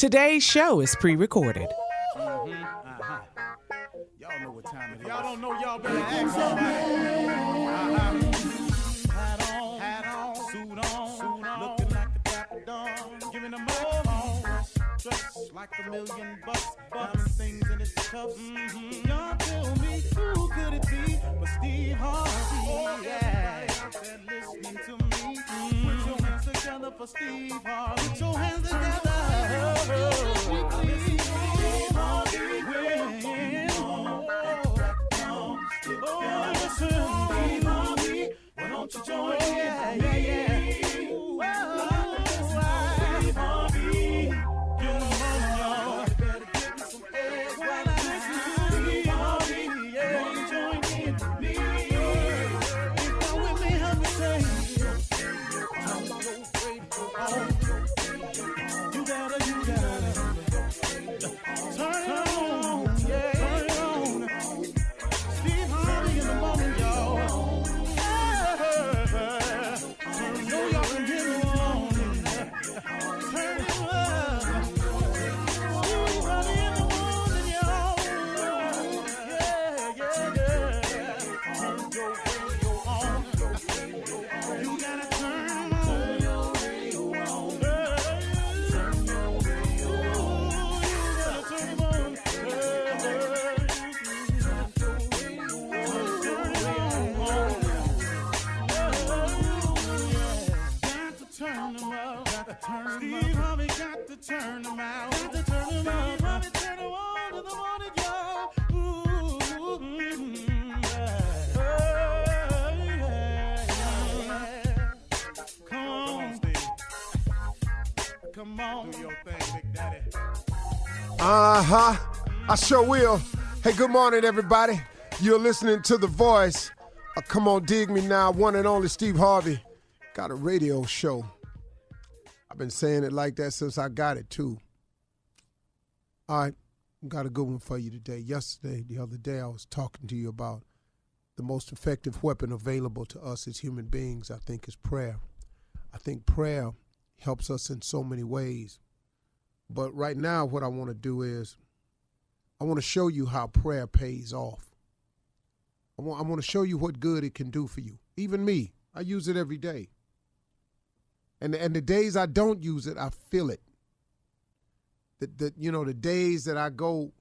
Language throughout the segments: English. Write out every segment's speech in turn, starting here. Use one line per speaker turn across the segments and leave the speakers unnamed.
Today's show is pre-recorded.
Y'all know what time it is. Y'all don't know, y'all better ask somebody. Hat on, suit on, looking like a dapper dog. Giving them all dressed like $1 million bucks. Diamond things in its cuffs. Y'all tell me who could it be but Steve Harvey? Yeah, listening to me. Put your hands together for Steve Harvey. Put your hands together. Listen, Steve Harvey. Steve Harvey. Why don't you join in? Yeah. Steve Harvey. Get on, y'all. Better give me some eggs while I listen to Steve Harvey. Yeah, you join in with me. If you're with me, help me say, I'm so grateful. You gotta turn on, yeah, turn on. Steve Harvey in the morning, y'all. You know y'all can hear me on. Turn it up. Steve Harvey in the morning, y'all. Yeah. Turn your radio on. You gotta turn your radio on. Turn your radio on. You gotta turn it on. Steve Harvey got to turn them out. Got to turn them out. Steve Harvey turn them on in the morning, y'all. Come on, Steve. Come on. Do your thing, Big Daddy.
I sure will. Hey, good morning, everybody. You're listening to The Voice. Come on, dig me now. One and only Steve Harvey got a radio show. I've been saying it like that since I got it, too. All right, got a good one for you today. The other day, I was talking to you about the most effective weapon available to us as human beings, I think, is prayer. I think prayer helps us in so many ways. But right now, what I want to do is I want to show you how prayer pays off. I want to show you what good it can do for you. Even me, I use it every day. And the days I don't use it, I feel it. The days that I go,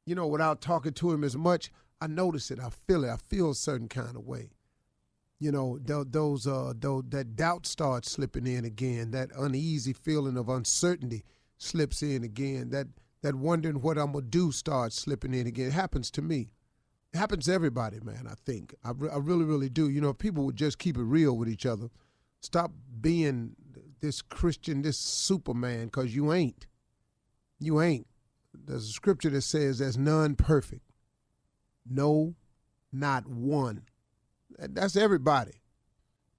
without talking to him as much, I notice it. I feel it. I feel a certain kind of way. That doubt starts slipping in again. That uneasy feeling of uncertainty slips in again. That wondering what I'm gonna do starts slipping in again. It happens to me. It happens to everybody, man. I think I really, really do. If people would just keep it real with each other, stop being this Christian, this Superman, because you ain't. You ain't. There's a scripture that says there's none perfect. No, not one. That's everybody.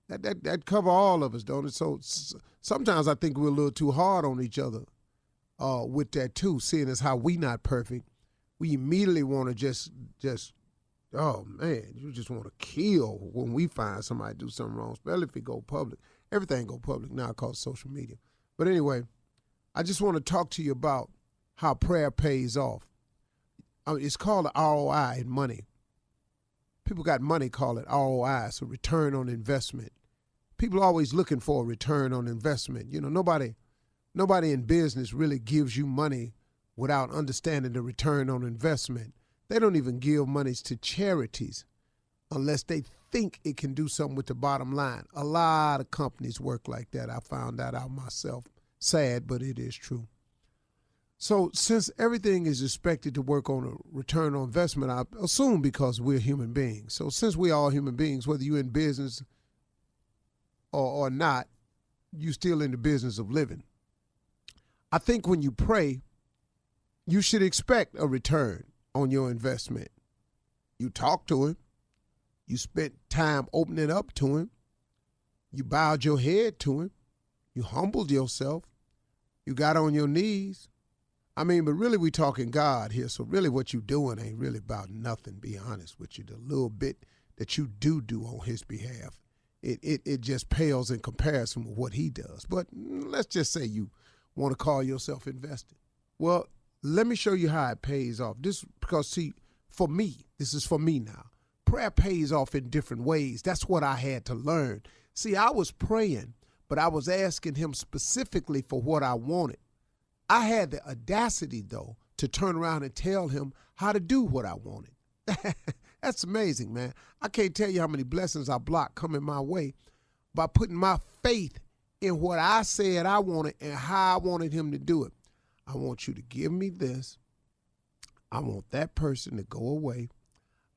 That cover all of us, don't it? So sometimes I think we're a little too hard on each other with that too, seeing as how we not perfect. We immediately want to just, oh man, you just want to kill when we find somebody do something wrong, especially if it go public. Everything go public now called social media. But anyway, I just want to talk to you about how prayer pays off. It's called ROI in money. People got money, call it ROI, so return on investment. People are always looking for a return on investment. Nobody in business really gives you money without understanding the return on investment. They don't even give monies to charities unless they think it can do something with the bottom line. A lot of companies work like that. I found that out myself. Sad, but it is true. So since everything is expected to work on a return on investment, I assume because we're human beings. So since we're all human beings, whether you're in business or not, you're still in the business of living. I think when you pray, you should expect a return on your investment. You talk to him. You spent time opening up to him. You bowed your head to him. You humbled yourself. You got on your knees. But really we talking God here, so really what you doing ain't really about nothing, be honest with you. The little bit that you do on his behalf, it just pales in comparison with what he does. But let's just say you want to call yourself invested. Well, let me show you how it pays off. Because see, for me, this is for me now. Prayer pays off in different ways. That's what I had to learn. See, I was praying, but I was asking him specifically for what I wanted. I had the audacity, though, to turn around and tell him how to do what I wanted. That's amazing, man. I can't tell you how many blessings I blocked coming my way by putting my faith in what I said I wanted and how I wanted him to do it. I want you to give me this. I want that person to go away.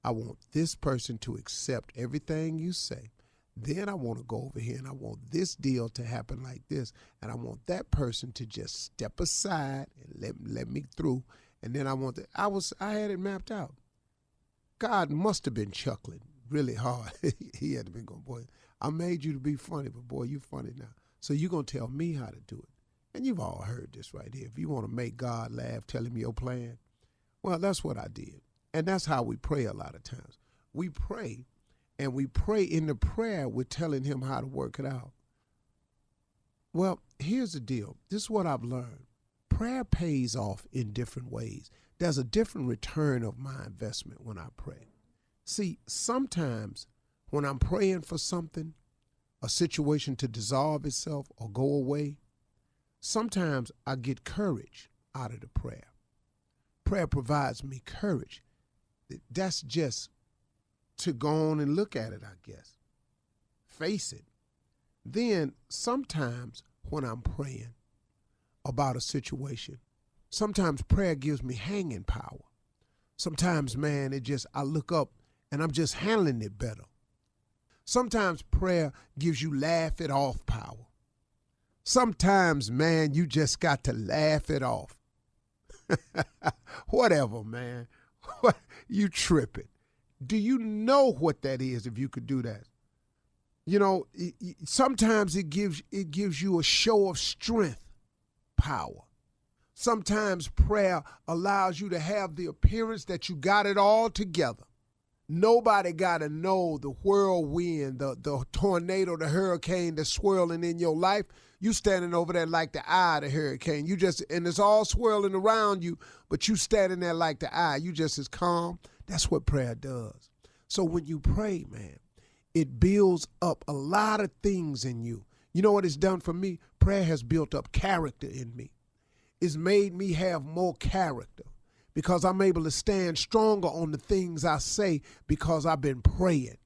I want this person to accept everything you say. Then I want to go over here and I want this deal to happen like this. And I want that person to just step aside and let me through. And then I had it mapped out. God must have been chuckling really hard. He had to be going, boy, I made you to be funny, but boy, you funny now. So you're going to tell me how to do it. And you've all heard this right here. If you want to make God laugh, tell him your plan. Well, that's what I did. And that's how we pray a lot of times. We pray, and we pray in the prayer, we're telling him how to work it out. Well, here's the deal. This is what I've learned. Prayer pays off in different ways. There's a different return of my investment when I pray. See, sometimes when I'm praying for something, a situation to dissolve itself or go away, sometimes I get courage out of the prayer. Prayer provides me courage. That's just to go on and look at it, I guess. Face it. Then sometimes when I'm praying about a situation, sometimes prayer gives me hanging power. Sometimes, man, I look up and I'm just handling it better. Sometimes prayer gives you laugh it off power. Sometimes, man, you just got to laugh it off. Whatever, man. You tripping. Do you know what that is if you could do that? You know, sometimes it gives you a show of strength, power. Sometimes prayer allows you to have the appearance that you got it all together. Nobody got to know the whirlwind, the tornado, the hurricane that's swirling in your life. You standing over there like the eye of the hurricane. And it's all swirling around you, but you standing there like the eye. You just as calm. That's what prayer does. So when you pray, man, it builds up a lot of things in you. You know what it's done for me? Prayer has built up character in me. It's made me have more character because I'm able to stand stronger on the things I say because I've been praying,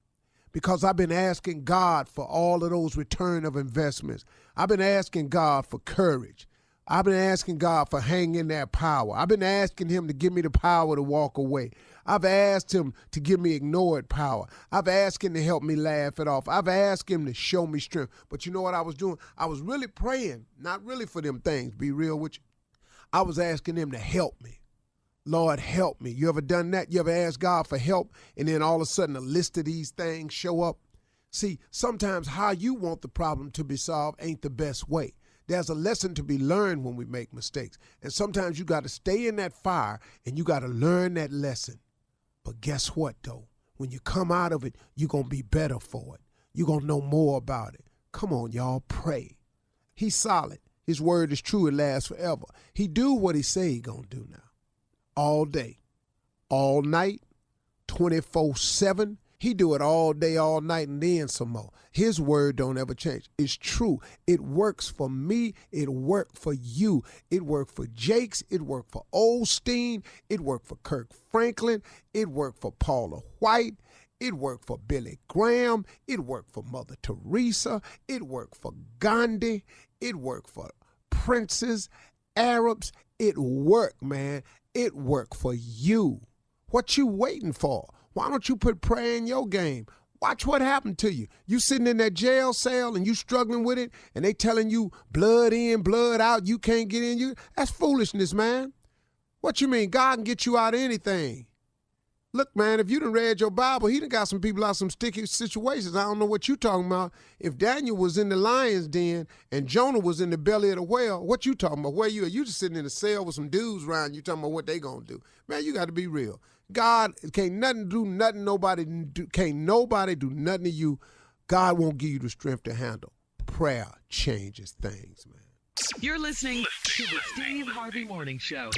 because I've been asking God for all of those return of investments. I've been asking God for courage. I've been asking God for hanging that power. I've been asking him to give me the power to walk away. I've asked him to give me ignored power. I've asked him to help me laugh it off. I've asked him to show me strength. But you know what I was doing? I was really praying, not really for them things, be real with you. I was asking him to help me. Lord, help me. You ever done that? You ever asked God for help and then all of a sudden a list of these things show up? See, sometimes how you want the problem to be solved ain't the best way. There's a lesson to be learned when we make mistakes. And sometimes you got to stay in that fire and you got to learn that lesson. But guess what, though? When you come out of it, you're going to be better for it. You're going to know more about it. Come on, y'all, pray. He's solid. His word is true. It lasts forever. He do what he say he going to do now. All day, all night, 24/7. He do it all day, all night, and then some more. His word don't ever change. It's true. It works for me. It worked for you. It worked for Jakes. It worked for Osteen. It worked for Kirk Franklin. It worked for Paula White. It worked for Billy Graham. It worked for Mother Teresa. It worked for Gandhi. It worked for princes, Arabs. It worked, man. It worked for you. What you waiting for? Why don't you put prayer in your game? Watch what happened to you. You sitting in that jail cell and you struggling with it and they telling you blood in, blood out, you can't get in. That's foolishness, man. What you mean? God can get you out of anything. Look, man, if you done read your Bible, he done got some people out some sticky situations. I don't know what you talking about. If Daniel was in the lion's den and Jonah was in the belly of the whale, what you talking about? Where you at? You just sitting in a cell with some dudes around you talking about what they gonna do. Man, you got to be real. God can't do nothing to you. God won't give you the strength to handle. Prayer changes things, man.
You're listening to the Steve Harvey Morning Show.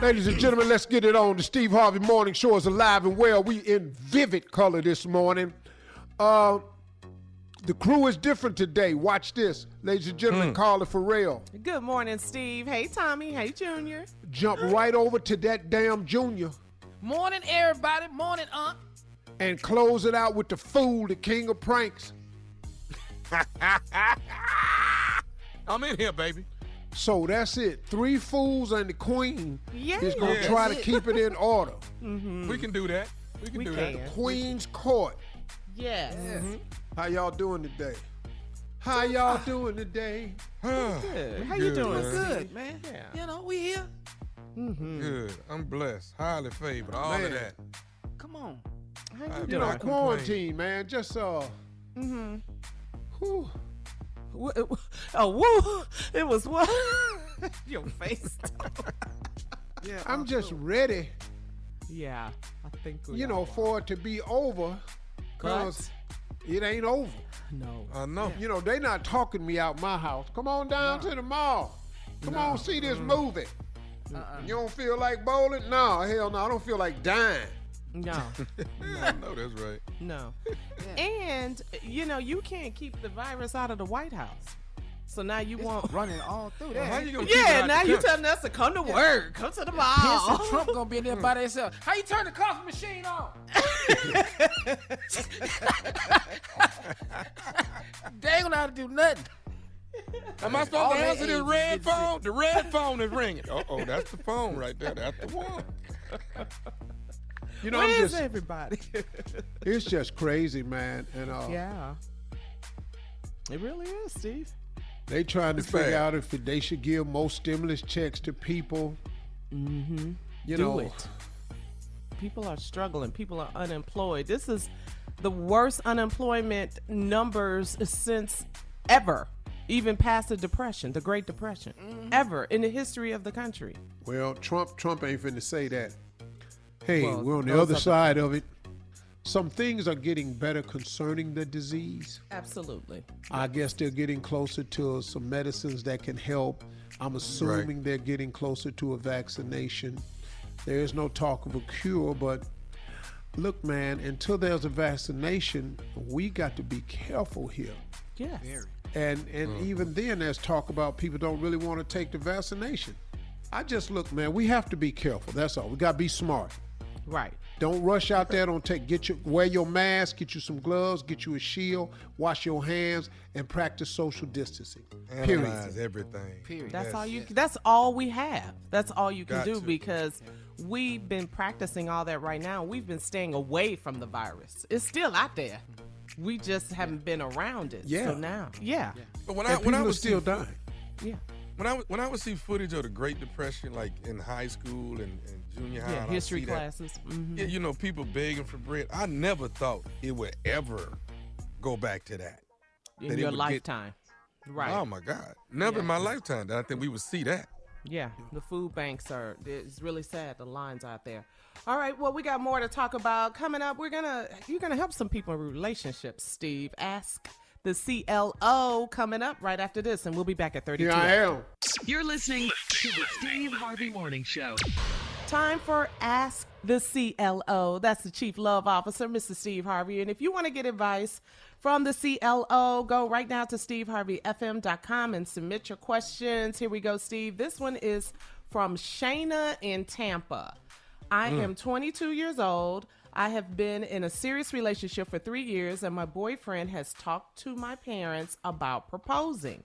Ladies and gentlemen, let's get it on. The Steve Harvey Morning Show is alive and well. We in vivid color this morning. The crew is different today. Watch this. Ladies and gentlemen, Carla Farrell.
Good morning, Steve. Hey, Tommy. Hey, Junior.
Jump right over to that damn Junior.
Morning, everybody. Morning, Aunt.
And close it out with the fool, the king of pranks.
I'm in here, baby.
So that's it. 3 fools and the queen is going to
Yeah.
try to keep it in order.
We can do that. We can do that.
Queen's Court.
Yes.
How y'all doing today? How y'all doing today?
Good. How you doing?
man.
Good, man.
Yeah.
You know, we here.
Good. I'm blessed. Highly favored. All
Man.
of that.
Come on.
How you
You
doing?
know, quarantine, man. Just, whew.
Oh, woo. It was what? Your face.
Yeah,
I'm just ready,
Yeah. I think we
you know, for it to be over, because it ain't over.
No.
I know.
You know, they not talking me out my house. Come on down to the mall. Come on, see this movie. You don't feel like bowling? No, hell no. I don't feel like dying.
No.
I know that's right.
No. And, you know, you can't keep the virus out of the White House. So now you want...
running all through that.
How you gonna keep it
Yeah,
out
now
the
you
country?
telling us to come to work. Come to the mall.
Pence and Trump gonna be in there by themselves. How you turn the coffee machine on? They ain't gonna have to do nothing.
Am I supposed
All
to
that
answer this
age
red
gets
phone? The red phone is ringing. Uh-oh, that's the phone right there. That's the one.
You know,
Where's everybody?
it's just crazy, man. And
Yeah. It really is, Steve.
they trying to
It's
figure
bad.
out if they should give more stimulus checks to people. You know,
it. People are struggling. People are unemployed. This is the worst unemployment numbers since ever, even past the Depression, the Great Depression, ever in the history of the country.
well, Trump ain't finna say that. Hey,
Well,
we're on the
those
other
are the-
side of it. Some things are getting better concerning the disease.
Absolutely.
I guess they're getting closer to some medicines that can help. I'm assuming they're getting closer to a vaccination. There is no talk of a cure, but look, man, until there's a vaccination, we got to be careful here.
Yes.
And even then, there's talk about people don't really want to take the vaccination. I just look, man, we have to be careful. That's all. We got to be smart.
Right.
Don't rush out there. Wear your mask, get you some gloves, get you a shield, wash your hands, and practice social distancing. Period.
Analyze everything.
Period.
That's all we have. That's all you can
Got
do
to.
because we've been practicing all that right now. We've been staying away from the virus. It's still out there. We just haven't been around it.
Yeah.
So now, yeah.
But when
And
I
people are
was
still dying.
Yeah.
when I would see footage of the Great Depression, like in high school and junior high,
Yeah,
and I
history
see that,
classes. Mhm.
yeah, you know, people begging for bread. I never thought it would ever go back to that.
In
that it
your
would get-
lifetime. Right.
Oh my God! Never in my lifetime did I think we would see that.
Yeah, the food banks it's really sad, the lines out there. All right, well, we got more to talk about. Coming up, you're gonna help some people in relationships, Steve. Ask the CLO coming up right after this, and we'll be back at 32.
Here I am.
You're listening to the Steve Harvey Morning Show.
Time for Ask the CLO. That's the Chief Love Officer, Mr. Steve Harvey. And if you want to get advice from the CLO, go right now to steveharveyfm.com and submit your questions. Here we go, Steve. This one is from Shayna in Tampa. I am 22 years old. I have been in a serious relationship for 3 years, and my boyfriend has talked to my parents about proposing.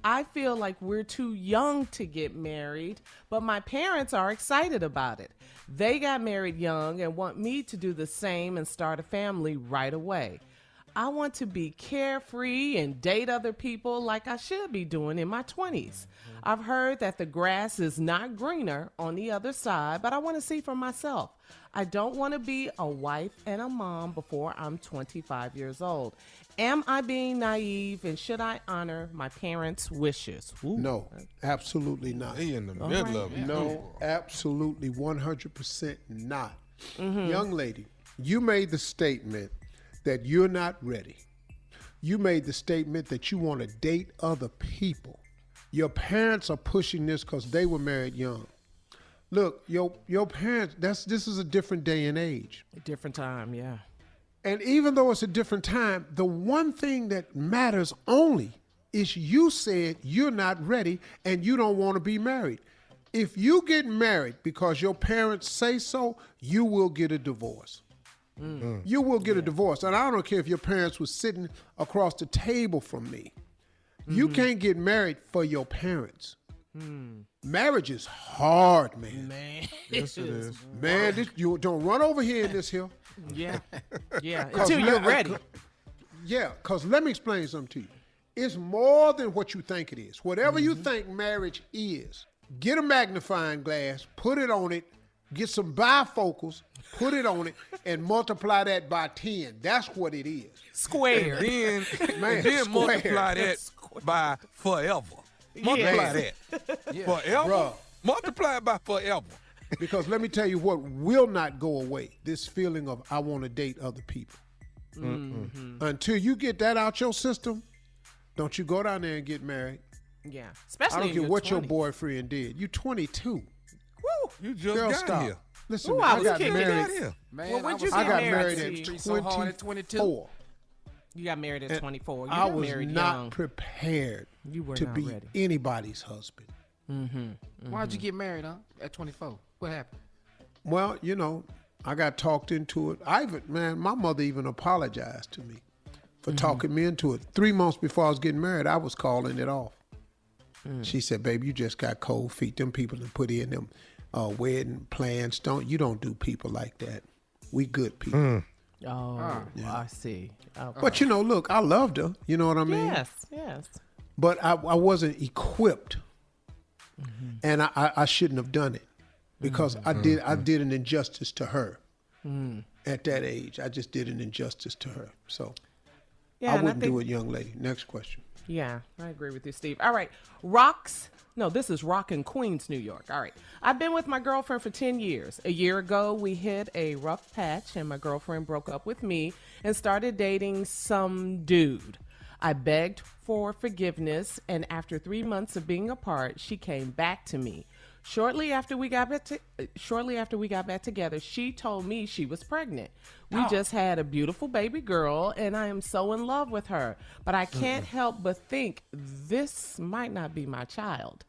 I feel like we're too young to get married, but my parents are excited about it. They got married young and want me to do the same and start a family right away. I want to be carefree and date other people like I should be doing in my 20s. I've heard that the grass is not greener on the other side, but I want to see for myself. I don't want to be a wife and a mom before I'm 25 years old. Am I being naive, and should I honor my parents' wishes? Ooh.
No, absolutely not.
He in the middle of it.
No, absolutely 100% not. Young lady, you made the statement that you're not ready. You made the statement that you want to date other people. Your parents are pushing this because they were married young. Look, your parents, this is a different day and age.
A different time, yeah.
And even though it's a different time, the one thing that matters only is you said you're not ready and you don't want to be married. If you get married because your parents say so, you will get a divorce. You will get a divorce. And I don't care if your parents were sitting across the table from me. You can't get married for your parents. Marriage is hard, man.
Yes, it is.
Man, you don't run over here in this hill.
Yeah. Until you're ready.
Yeah, because let me explain something to you. It's more than what you think it is. Whatever you think marriage is, get a magnifying glass, put it on it, get some bifocals, put it on it, and multiply that by 10. That's what it is.
Square.
Then
square.
multiply that by forever. Multiply that. Forever.
Bruh.
Multiply it by forever.
Because let me tell you what will not go away, this feeling of I want to date other people. Until you get that out your system, don't you go down there and get married.
Yeah. Especially
I don't care what your
20s.
boyfriend did. You 22.
Woo.
You just
Girl,
got
stop.
here.
Listen,
Ooh,
I
I was
got
kidding.
married.
Here.
Man,
Well, when'd you
I
get
got
married,
married
Steve?
at
So hard at 22.
24.
You got married at 24. You
I
got
was
married
not
young.
prepared
You were
to
not
be
ready.
anybody's husband.
Why'd you get married, huh? At 24. What happened?
Well, you know, I got talked into it. My mother even apologized to me for talking me into it. 3 months before I was getting married, I was calling it off. She said, baby, you just got cold feet. Them people that put in them wedding plans. You don't do people like that. We good people.
Oh, I see. Okay.
But, you know, look, I loved her. You know what I mean?
Yes.
But I wasn't equipped. And I shouldn't have done it because I did an injustice to her at that age. I just did an injustice to her. So
Yeah,
I
and
wouldn't
think,
do it, young lady. Next question.
Yeah, I agree with you, Steve. All right. This is Rock in Queens, New York. All right. I've been with my girlfriend for 10 years. A year ago, we hit a rough patch and my girlfriend broke up with me and started dating some dude. I begged for forgiveness, and after 3 months of being apart, she came back to me. Shortly after we got back together, she told me she was pregnant. We just had a beautiful baby girl, and I am so in love with her. But I can't help but think this might not be my child.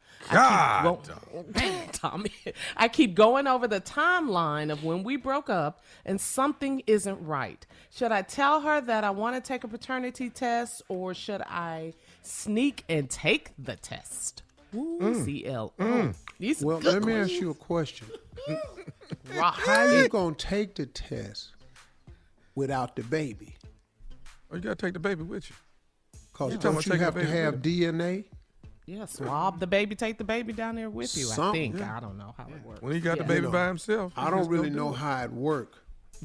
Tommy, I keep going over the timeline of when we broke up, and something isn't right. Should I tell her that I want to take a paternity test, or should I sneak and take the test? Ooh, CLO. These
Well,
good
let me ask
questions.
you a question.
Rock.
How you going to take the test without the baby?
Oh, you got to take the baby with you.
Because
talking
don't
about
you
taking
have
the
to
baby
have
with
DNA?
Yeah, swab the baby, take the baby down there with you. I
Something.
think. I don't know how it works.
When he got the
Yeah.
baby
know,
by himself.
I
he
don't
just go
really
do
know
it.
how it works.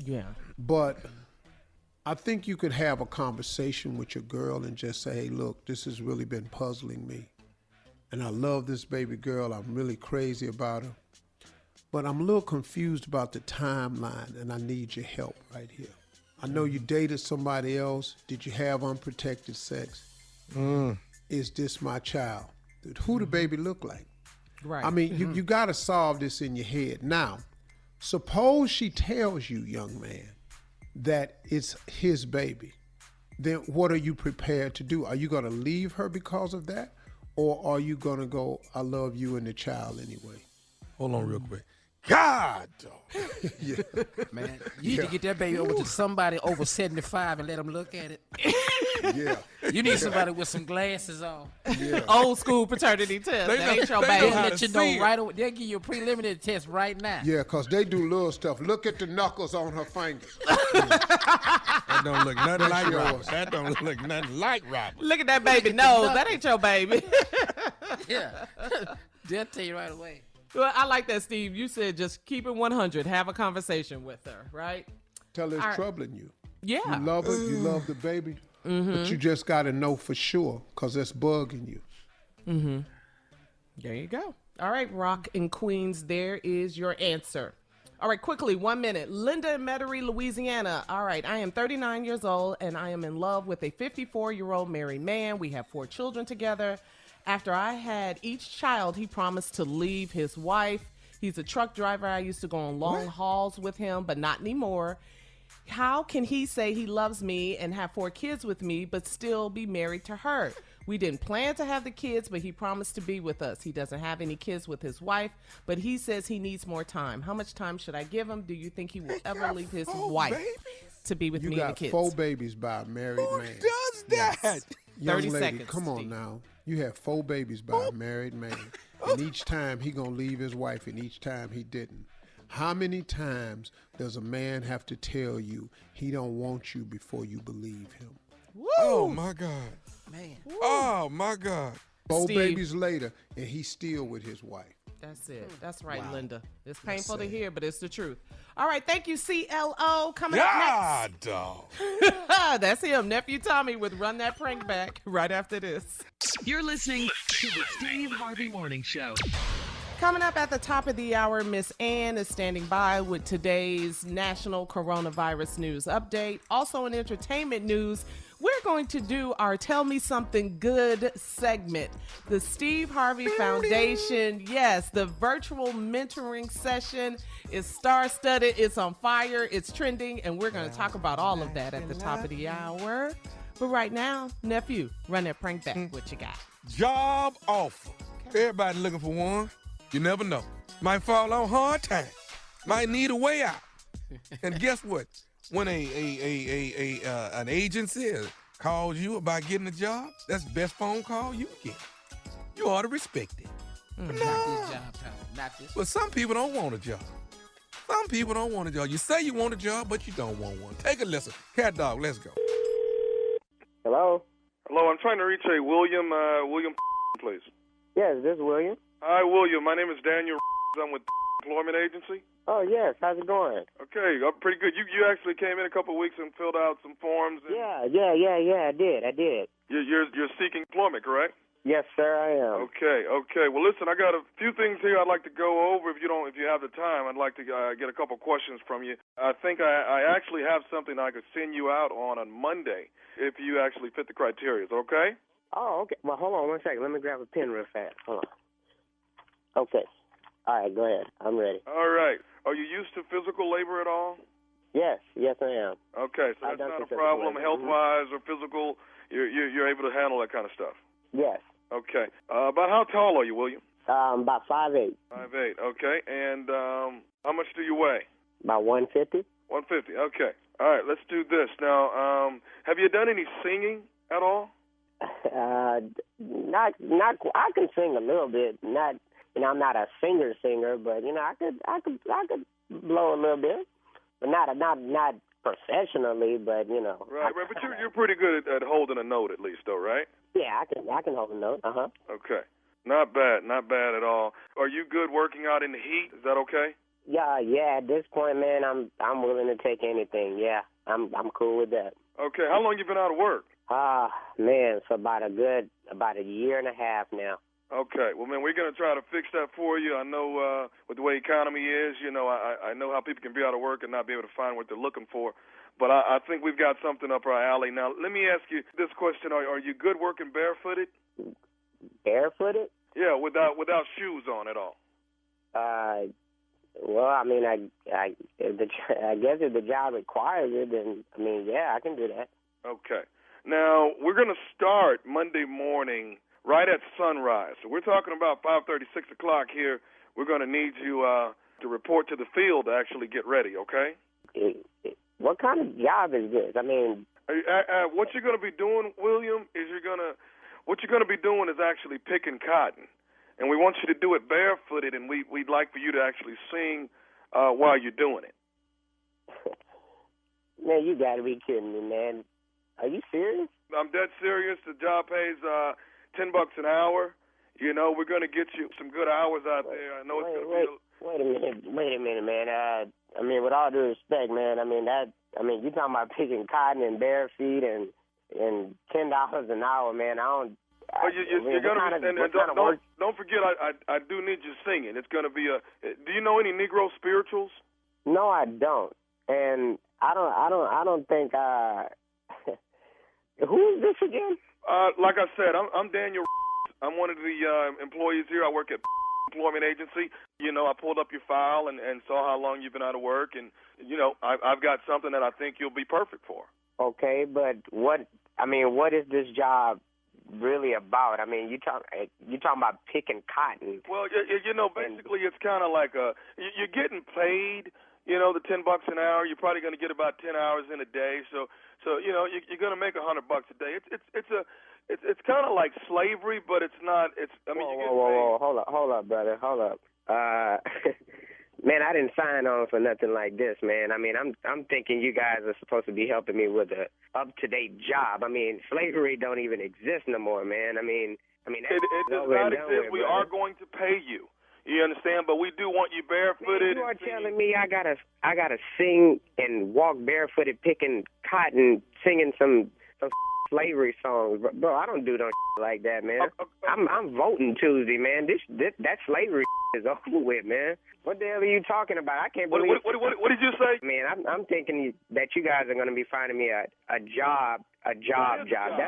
Yeah.
But I think you could have a conversation with your girl and just say, hey, look, this has really been puzzling me. And I love this baby girl. I'm really crazy about her. But I'm a little confused about the timeline, and I need your help right here. I know you dated somebody else. Did you have unprotected sex? Is this my child? Who the baby look like?
Right.
I mean, you got to solve this in your head. Now, suppose she tells you, young man, that it's his baby. Then what are you prepared to do? Are you going to leave her because of that? Or are you going to go, I love you and the child anyway?
Hold on real quick. God, dog.
Man, you need to get that baby over to somebody over 75 and let them look at it.
Yeah.
You need somebody with some glasses on.
Old school paternity test.
They
That
know-
ain't your
they
They'll
know
baby.
how
let
to
you know
see it.
right away. They'll give you a preliminary test right now.
Yeah, because they do little stuff. Look at the knuckles on her fingers.
That don't look nothing like
yours.
Robert. That don't look nothing like Robert.
Look at that baby nose. That ain't your baby.
Yeah. They'll tell you right away.
Well, I like that, Steve. You said just keep it 100. Have a conversation with her, right?
Tell her it's
All right.
troubling you.
Yeah.
You love her, you love the baby, but you just got to know for sure because it's bugging you.
There you go. All right, Rock and Queens, there is your answer. All right, quickly, 1 minute. Linda in Metairie, Louisiana. All right, I am 39 years old, and I am in love with a 54-year-old married man. We have 4 children together. After I had each child, he promised to leave his wife. He's a truck driver. I used to go on long hauls with him, but not anymore. How can he say he loves me and have 4 kids with me, but still be married to her? We didn't plan to have the kids, but he promised to be with us. He doesn't have any kids with his wife, but he says he needs more time. How much time should I give him? Do you think he will ever leave his wife to be with me and the kids?
You got 4 babies by a married man.
Who does that?
Yes.
Young
30
lady,
seconds,
come on
Steve.
now. You have 4 babies by a married man. And each time he going to leave his wife, and each time he didn't. How many times does a man have to tell you he don't want you before you believe him?
Woo!
Oh, my God.
Man.
Oh, my God.
4
Steve.
babies later, and he's still with his wife.
That's it. That's right,
Wow.
Linda. It's
That's
painful to
sad.
hear, but it's the truth. All right, thank you, CLO. Coming up
God, dog.
next. That's him, Nephew Tommy with Run That Prank Back right after this.
You're listening to the Steve Harvey Morning Show.
Coming up at the top of the hour, Miss Ann is standing by with today's national coronavirus news update. Also in entertainment news, we're going to do our Tell Me Something Good segment. The Steve Harvey Foundation, yes, the virtual mentoring session is star-studded, it's on fire, it's trending, and we're going to talk about all of that at the top of the hour. But right now, Nephew, run that prank back. What you got?
Job offer. Everybody looking for one. You never know. Might fall on hard time. Might need a way out. And guess what? When an agency calls you about getting a job, that's the best phone call you can get. You ought to respect it.
Not this job, Tom. Not this.
But some people don't want a job. Some people don't want a job. You say you want a job, but you don't want one. Take a listen. Cat dog, let's go.
Hello?
Hello, I'm trying to reach a William, please.
Yes, this is William.
Hi, William. My name is Daniel. I'm with Employment Agency.
Oh, yes. How's it going?
Okay, I'm pretty good. You actually came in a couple of weeks and filled out some forms. And
Yeah, I did.
You're seeking employment, correct?
Yes, sir, I am.
Okay. Well, listen, I got a few things here I'd like to go over. If you have the time, I'd like to get a couple questions from you. I think I actually have something I could send you out on Monday if you actually fit the criteria. Okay?
Oh, okay. Well, hold on one second. Let me grab a pen real fast. Hold on. Okay. All right, go ahead. I'm ready.
All right. Are you used to physical labor at all?
Yes, I am.
Okay, so
I've
that's
done
not a
some physical
problem
labor.
health-wise or physical. You're able to handle that kind of stuff.
Yes.
Okay. About how tall are you, William?
About 5'8".
5'8". Okay. And how much do you weigh?
About 150.
150. Okay. All right. Let's do this now. Have you done any singing at all?
Not. I can sing a little bit. Not. I'm not a singer, but I could blow a little bit, but not professionally, but
Right. But you're pretty good at holding a note at least, though, right?
Yeah, I can hold a note.
Okay. Not bad at all. Are you good working out in the heat? Is that okay?
Yeah. At this point, man, I'm willing to take anything. Yeah, I'm cool with that.
Okay. How long you been out of work?
Man, for about a year and a half now.
Okay. Well, man, we're going to try to fix that for you. I know with the way economy is, I know how people can be out of work and not be able to find what they're looking for. But I think we've got something up our alley. Now, let me ask you this question. Are you good working barefooted?
Barefooted?
Yeah, without shoes on at all.
Well, I mean, I guess if the job requires it, then, yeah, I can do that.
Okay. Now, we're going to start Monday morning right at sunrise. So we're talking about 5:30, 6 o'clock here. We're going to need you to report to the field to actually get ready, okay?
What kind of job is this?
What you're going to be doing, William, is what you're going to be doing is actually picking cotton. And we want you to do it barefooted, and we'd like for you to actually sing while you're doing it.
Man, you got to be kidding me, man. Are you serious?
I'm dead serious. The job pays $10 an hour. We're going to get you some good hours out there. I know it's going to be.
Wait a minute, man. With all due respect, man. You talking about picking cotton and bare feet and $10 an hour, man.
You're going to don't forget. I do need you singing. It's going to be do you know any Negro spirituals?
No, I don't. And I don't think. Who is this again?
Like I said, I'm Daniel. I'm one of the employees here. I work at employment agency. You know, I pulled up your file and saw how long you've been out of work, and you know, I've got something that I think you'll be perfect for.
Okay, but what is this job really about? I mean, you talking about picking cotton.
Well, you know, basically it's kind of like you're getting paid. You know, the $10 an hour. You're probably going to get about 10 hours in a day. So you know, you're going to make $100 a day. It's kind of like slavery, but it's not.
Whoa, hold up, brother, hold up. Man, I didn't sign on for nothing like this, man. I mean, I'm thinking you guys are supposed to be helping me with a up-to-date job. I mean, slavery don't even exist no more, man. I mean,
it does not exist. We are going to pay you. You understand? But we do want you barefooted.
Man, you are telling me I gotta sing and walk barefooted, picking cotton, singing some slavery songs, bro. I don't do no like that, man. I'm voting Tuesday, man. That slavery is over with, man. What the hell are you talking about? I can't believe.
What did you say?
Man, I'm thinking that you guys are going to be finding me a job. That's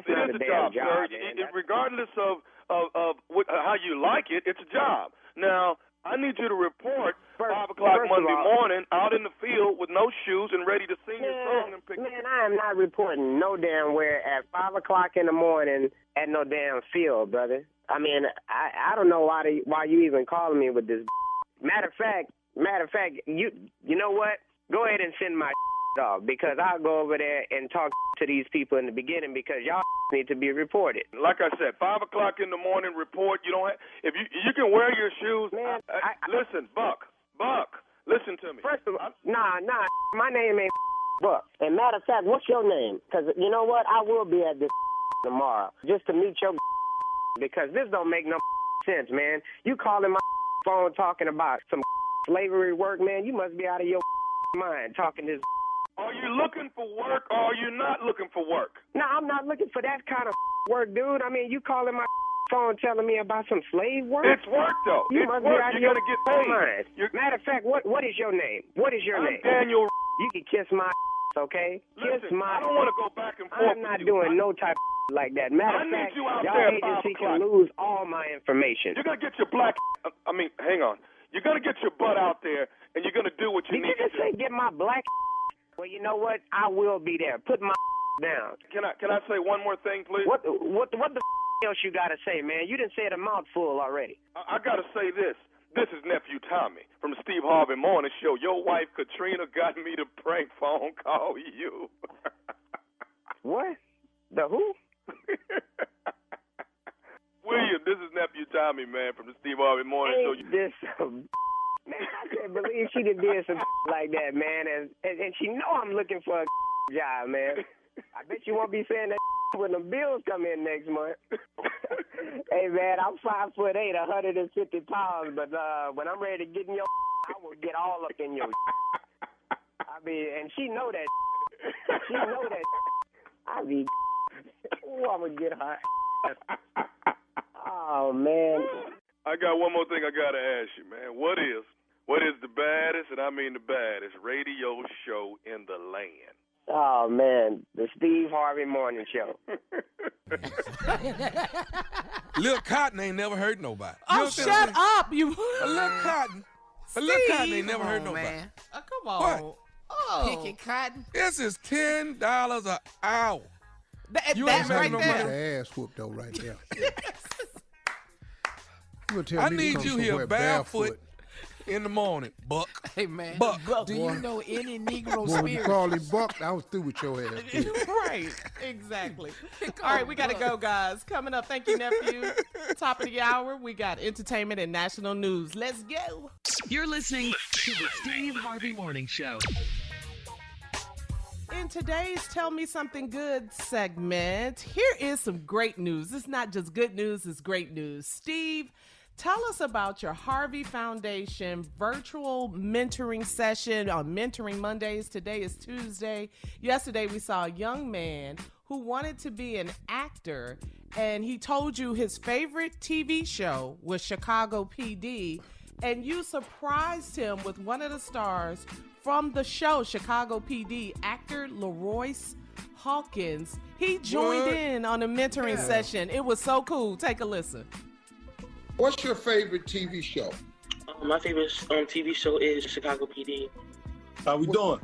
not a damn job, man.
Regardless of how you like it, it's a job. Now, I need you to report 5 o'clock Monday morning out in the field with no shoes and ready to sing your song and pick.
Man, I am not reporting no damn where at 5 o'clock in the morning at no damn field, brother. I mean, I don't know why you even calling me with this. Matter of fact, you know what? Go ahead and send my off, because I'll go over there and talk to these people in the beginning, because y'all need to be reported.
Like I said, 5 o'clock in the morning, report. You don't have, if you can wear your shoes.
Man,
listen, Buck, listen to me.
First of all, nah, my name ain't Buck. And matter of fact, what's your name? Because you know what? I will be at this tomorrow just to meet your because this don't make no sense, man. You calling my phone talking about some slavery work, man. You must be out of your mind talking this.
Are you looking for work or are you not looking for work?
No, I'm not looking for that kind of work, dude. I mean, you calling my phone telling me about some slave work?
It's work, though.
You
it's
must
work.
Be out of
You're
your
going to get paid.
mind. Matter of fact, what is your name? What is your name?
Daniel.
You can kiss my okay?
Listen,
kiss my
I don't want to go back and forth.
I'm not doing no type of like that. Matter of fact,
you out
y'all
there
agency can lose all my information.
You're going to get your hang on. You're going to get your butt out there, and you're going to do what you need to do.
Did you just say get my black? Well, you know what? I will be there. Put my down.
Can I say one more thing, please?
What the else you got to say, man? You didn't say it a mouthful already.
I got to say this. This is Nephew Tommy from the Steve Harvey Morning Show. Your wife, Katrina, got me to prank phone call you.
What? The who?
William, this is Nephew Tommy, man, from the Steve Harvey Morning Show.
Man, I can't believe she did some like that, man. And she know I'm looking for a job, man. I bet you won't be saying that when the bills come in next month. Hey, man, I'm 5'8", 150 pounds, but when I'm ready to get in your I will get all up in your I mean, and she know that. She know that. I mean, I'm going to get her. Oh, man.
I got one more thing I got to ask you, man. What is the baddest, and I mean the baddest, radio show in the land?
Oh, man, the Steve Harvey Morning Show.
Lil Cotton ain't never hurt nobody.
Oh, shut up, you.
A Lil Cotton. A Lil Cotton ain't never hurt nobody.
Man.
Oh, come on.
What?
Oh.
Picking cotton.
This is $10 an hour. You
That's
ain't
right
making no
there.
money.
The ass whooped though right there.
I need you here barefoot in the morning, Buck.
Hey, man.
Buck.
Do you know any Negro
Boy, when you
spirit?
call him Buck, I was through with your ass. Dude.
Right, exactly. All right, we got to go, guys. Coming up, thank you, nephew. Top of the hour, we got entertainment and national news. Let's go.
You're listening to the Steve Harvey Morning Show.
In today's Tell Me Something Good segment, here is some great news. It's not just good news, it's great news. Steve, tell us about your Harvey Foundation virtual mentoring session on Mentoring Mondays. Today is Tuesday. Yesterday, we saw a young man who wanted to be an actor, and he told you his favorite TV show was Chicago PD, and you surprised him with one of the stars from the show, Chicago PD, actor Leroyce Hawkins, he joined in on a mentoring session. It was so cool. Take a listen.
What's your favorite TV show?
My favorite TV show is Chicago PD.
How we doing?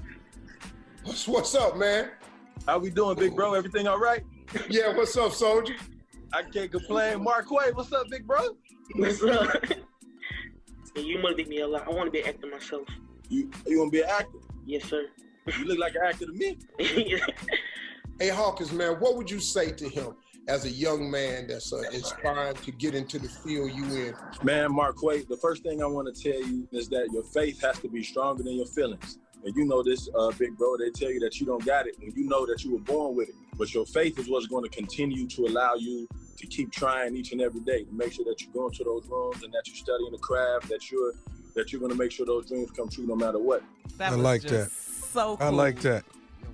What's up, man?
How we doing, big bro? Everything all right?
Yeah, what's up, soldier?
I can't complain. Marquay, what's up, big bro?
What's up? You motivate me a lot. I want to be an actor myself.
You want to be an actor?
Yes, sir.
You look like an actor to me.
Hey, Hawkins, man, what would you say to him as a young man that's inspired to get into the field you in?
Man, Marquay, the first thing I want to tell you is that your faith has to be stronger than your feelings. And you know this, big bro, they tell you that you don't got it when you know that you were born with it. But your faith is what's going to continue to allow you to keep trying each and every day to make sure that you go into those rooms and that you're studying the craft, that you're going to make sure those dreams come true no matter what.
I
like that.
So cool.
I like that.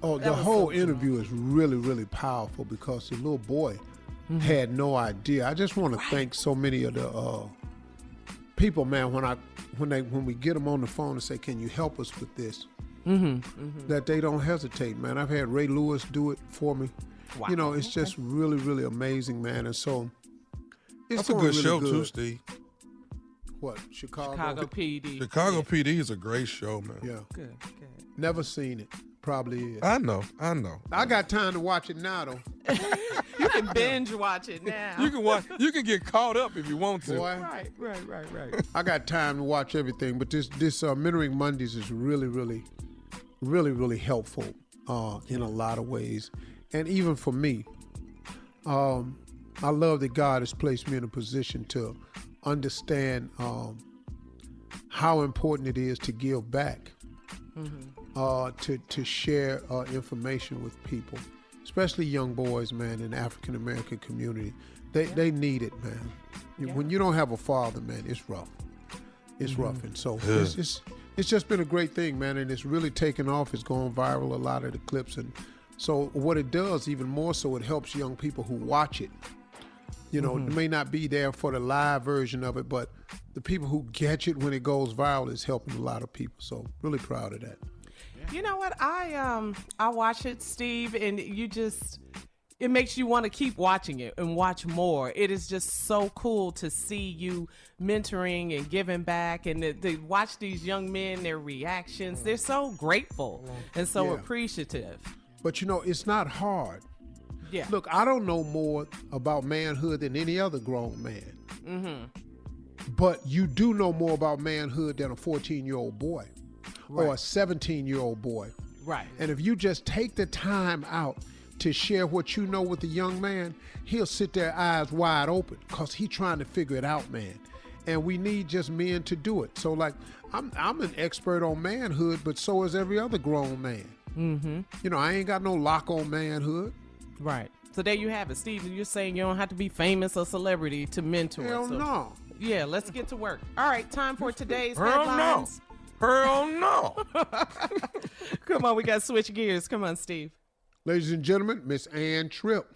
Oh, the whole interview is really, really powerful because the little boy had no idea. I just want to thank so many of the people, man. When we get them on the phone and say, "Can you help us with this?" That they don't hesitate, man. I've had Ray Lewis do it for me.
Wow.
You know, it's just really, really amazing, man. And so it's
That's a
going
good
really
show,
good.
too, Steve.
What, Chicago?
Chicago PD.
Chicago PD is a great show, man.
Yeah.
Good.
Never seen it. Probably is.
I know.
I got time to watch it now, though.
You can binge watch it now.
You can get caught up if you want to.
Boy,
Right.
I got time to watch everything, but this Mentoring Mondays is really, really, really, really helpful in a lot of ways. And even for me, I love that God has placed me in a position to understand how important it is to give back, to share information with people, especially young boys, man, in the African American community. They need it, man. When you don't have a father, man, it's rough. It's rough, and so it's just been a great thing, man, and it's really taken off. It's going viral, a lot of the clips, and so what it does, even more so, it helps young people who watch it. You know, it may not be there for the live version of it, but the people who catch it when it goes viral is helping a lot of people. So really proud of that.
You know what? I watch it, Steve, and it makes you want to keep watching it and watch more. It is just so cool to see you mentoring and giving back, and to watch these young men, their reactions. They're so grateful and so appreciative.
But you know, it's not hard.
Yeah.
Look, I don't know more about manhood than any other grown man. But you do know more about manhood than a 14-year-old boy or a 17-year-old boy.
Right.
And if you just take the time out to share what you know with the young man, he'll sit there eyes wide open because he's trying to figure it out, man. And we need just men to do it. So, like, I'm an expert on manhood, but so is every other grown man. You know, I ain't got no lock on manhood.
Right. So there you have it, Steve. You're saying you don't have to be famous or celebrity to mentor.
Hell no.
Yeah, let's get to work. All right, time for today's
Hell
headlines.
Hell no.
Come on, we got to switch gears. Come on, Steve.
Ladies and gentlemen, Miss Ann Tripp.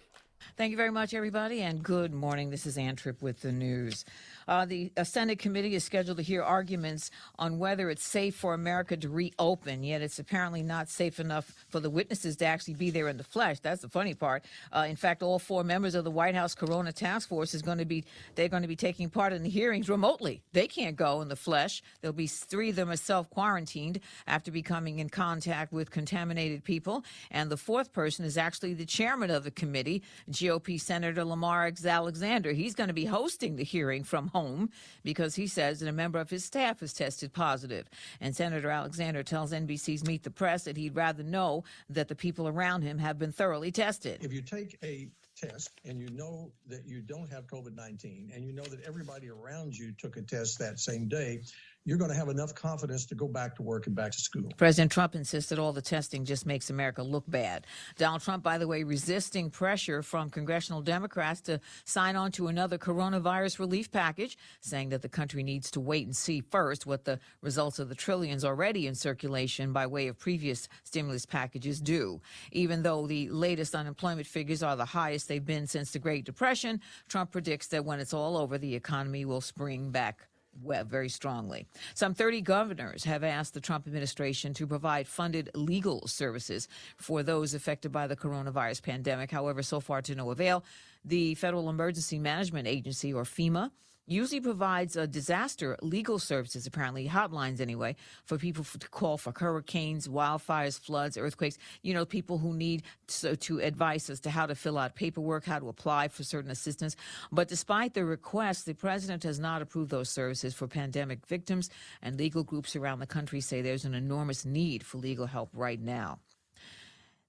Thank you very much, everybody, and good morning. This is Ann Tripp with the news. The Senate committee is scheduled to hear arguments on whether it's safe for America to reopen, yet it's apparently not safe enough for the witnesses to actually be there in the flesh. That's the funny part. In fact, all 4 members of the White House Corona Task Force they're going to be taking part in the hearings remotely. They can't go in the flesh. There'll be 3 of them are self-quarantined after becoming in contact with contaminated people. And the 4th person is actually the chairman of the committee, GOP Senator Lamar Alexander. He's going to be hosting the hearing from home because he says that a member of his staff has tested positive. And Senator Alexander tells NBC's Meet the Press that he'd rather know that the people around him have been thoroughly tested.
If you take a test and you know that you don't have COVID-19 and you know that everybody around you took a test that same day, you're going to have enough confidence to go back to work and back to school.
President Trump insists that all the testing just makes America look bad. Donald Trump, by the way, resisting pressure from congressional Democrats to sign on to another coronavirus relief package, saying that the country needs to wait and see first what the results of the trillions already in circulation by way of previous stimulus packages do. Even though the latest unemployment figures are the highest they've been since the Great Depression, Trump predicts that when it's all over, the economy will spring back very strongly. Some 30 governors have asked the Trump administration to provide funded legal services for those affected by the coronavirus pandemic. However, so far to no avail. The Federal Emergency Management Agency, or FEMA, usually provides disaster legal services, apparently hotlines anyway, for people to call for hurricanes, wildfires, floods, earthquakes. You know, people who need to advice as to how to fill out paperwork, how to apply for certain assistance. But despite the request, the president has not approved those services for pandemic victims, and legal groups around the country say there's an enormous need for legal help right now.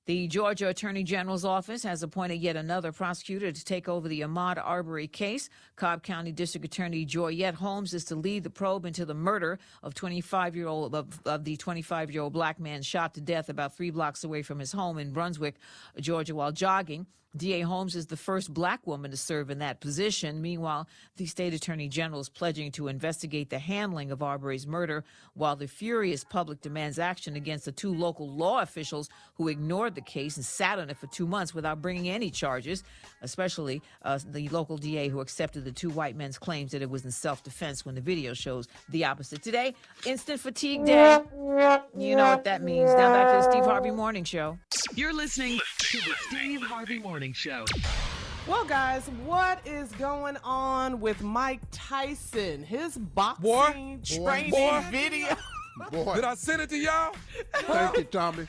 The Georgia Attorney General's office has appointed yet another prosecutor to take over the Ahmaud Arbery case. Cobb County District Attorney Joyette Holmes is to lead the probe into the murder of the 25-year-old black man shot to death about 3 blocks away from his home in Brunswick, Georgia, while jogging. D.A. Holmes is the first black woman to serve in that position. Meanwhile, the state attorney general is pledging to investigate the handling of Arbery's murder, while the furious public demands action against the 2 local law officials who ignored the case and sat on it for 2 months without bringing any charges, especially the local DA who accepted the 2 white men's claims that it was in self-defense when the video shows the opposite. Today, instant fatigue day. You know what that means. Now back to the Steve Harvey Morning Show.
You're listening to the Steve Harvey Morning Show.
Well, guys, what is going on with Mike Tyson? His boxing training video.
Boy. Did I send it to y'all?
Thank you, Tommy.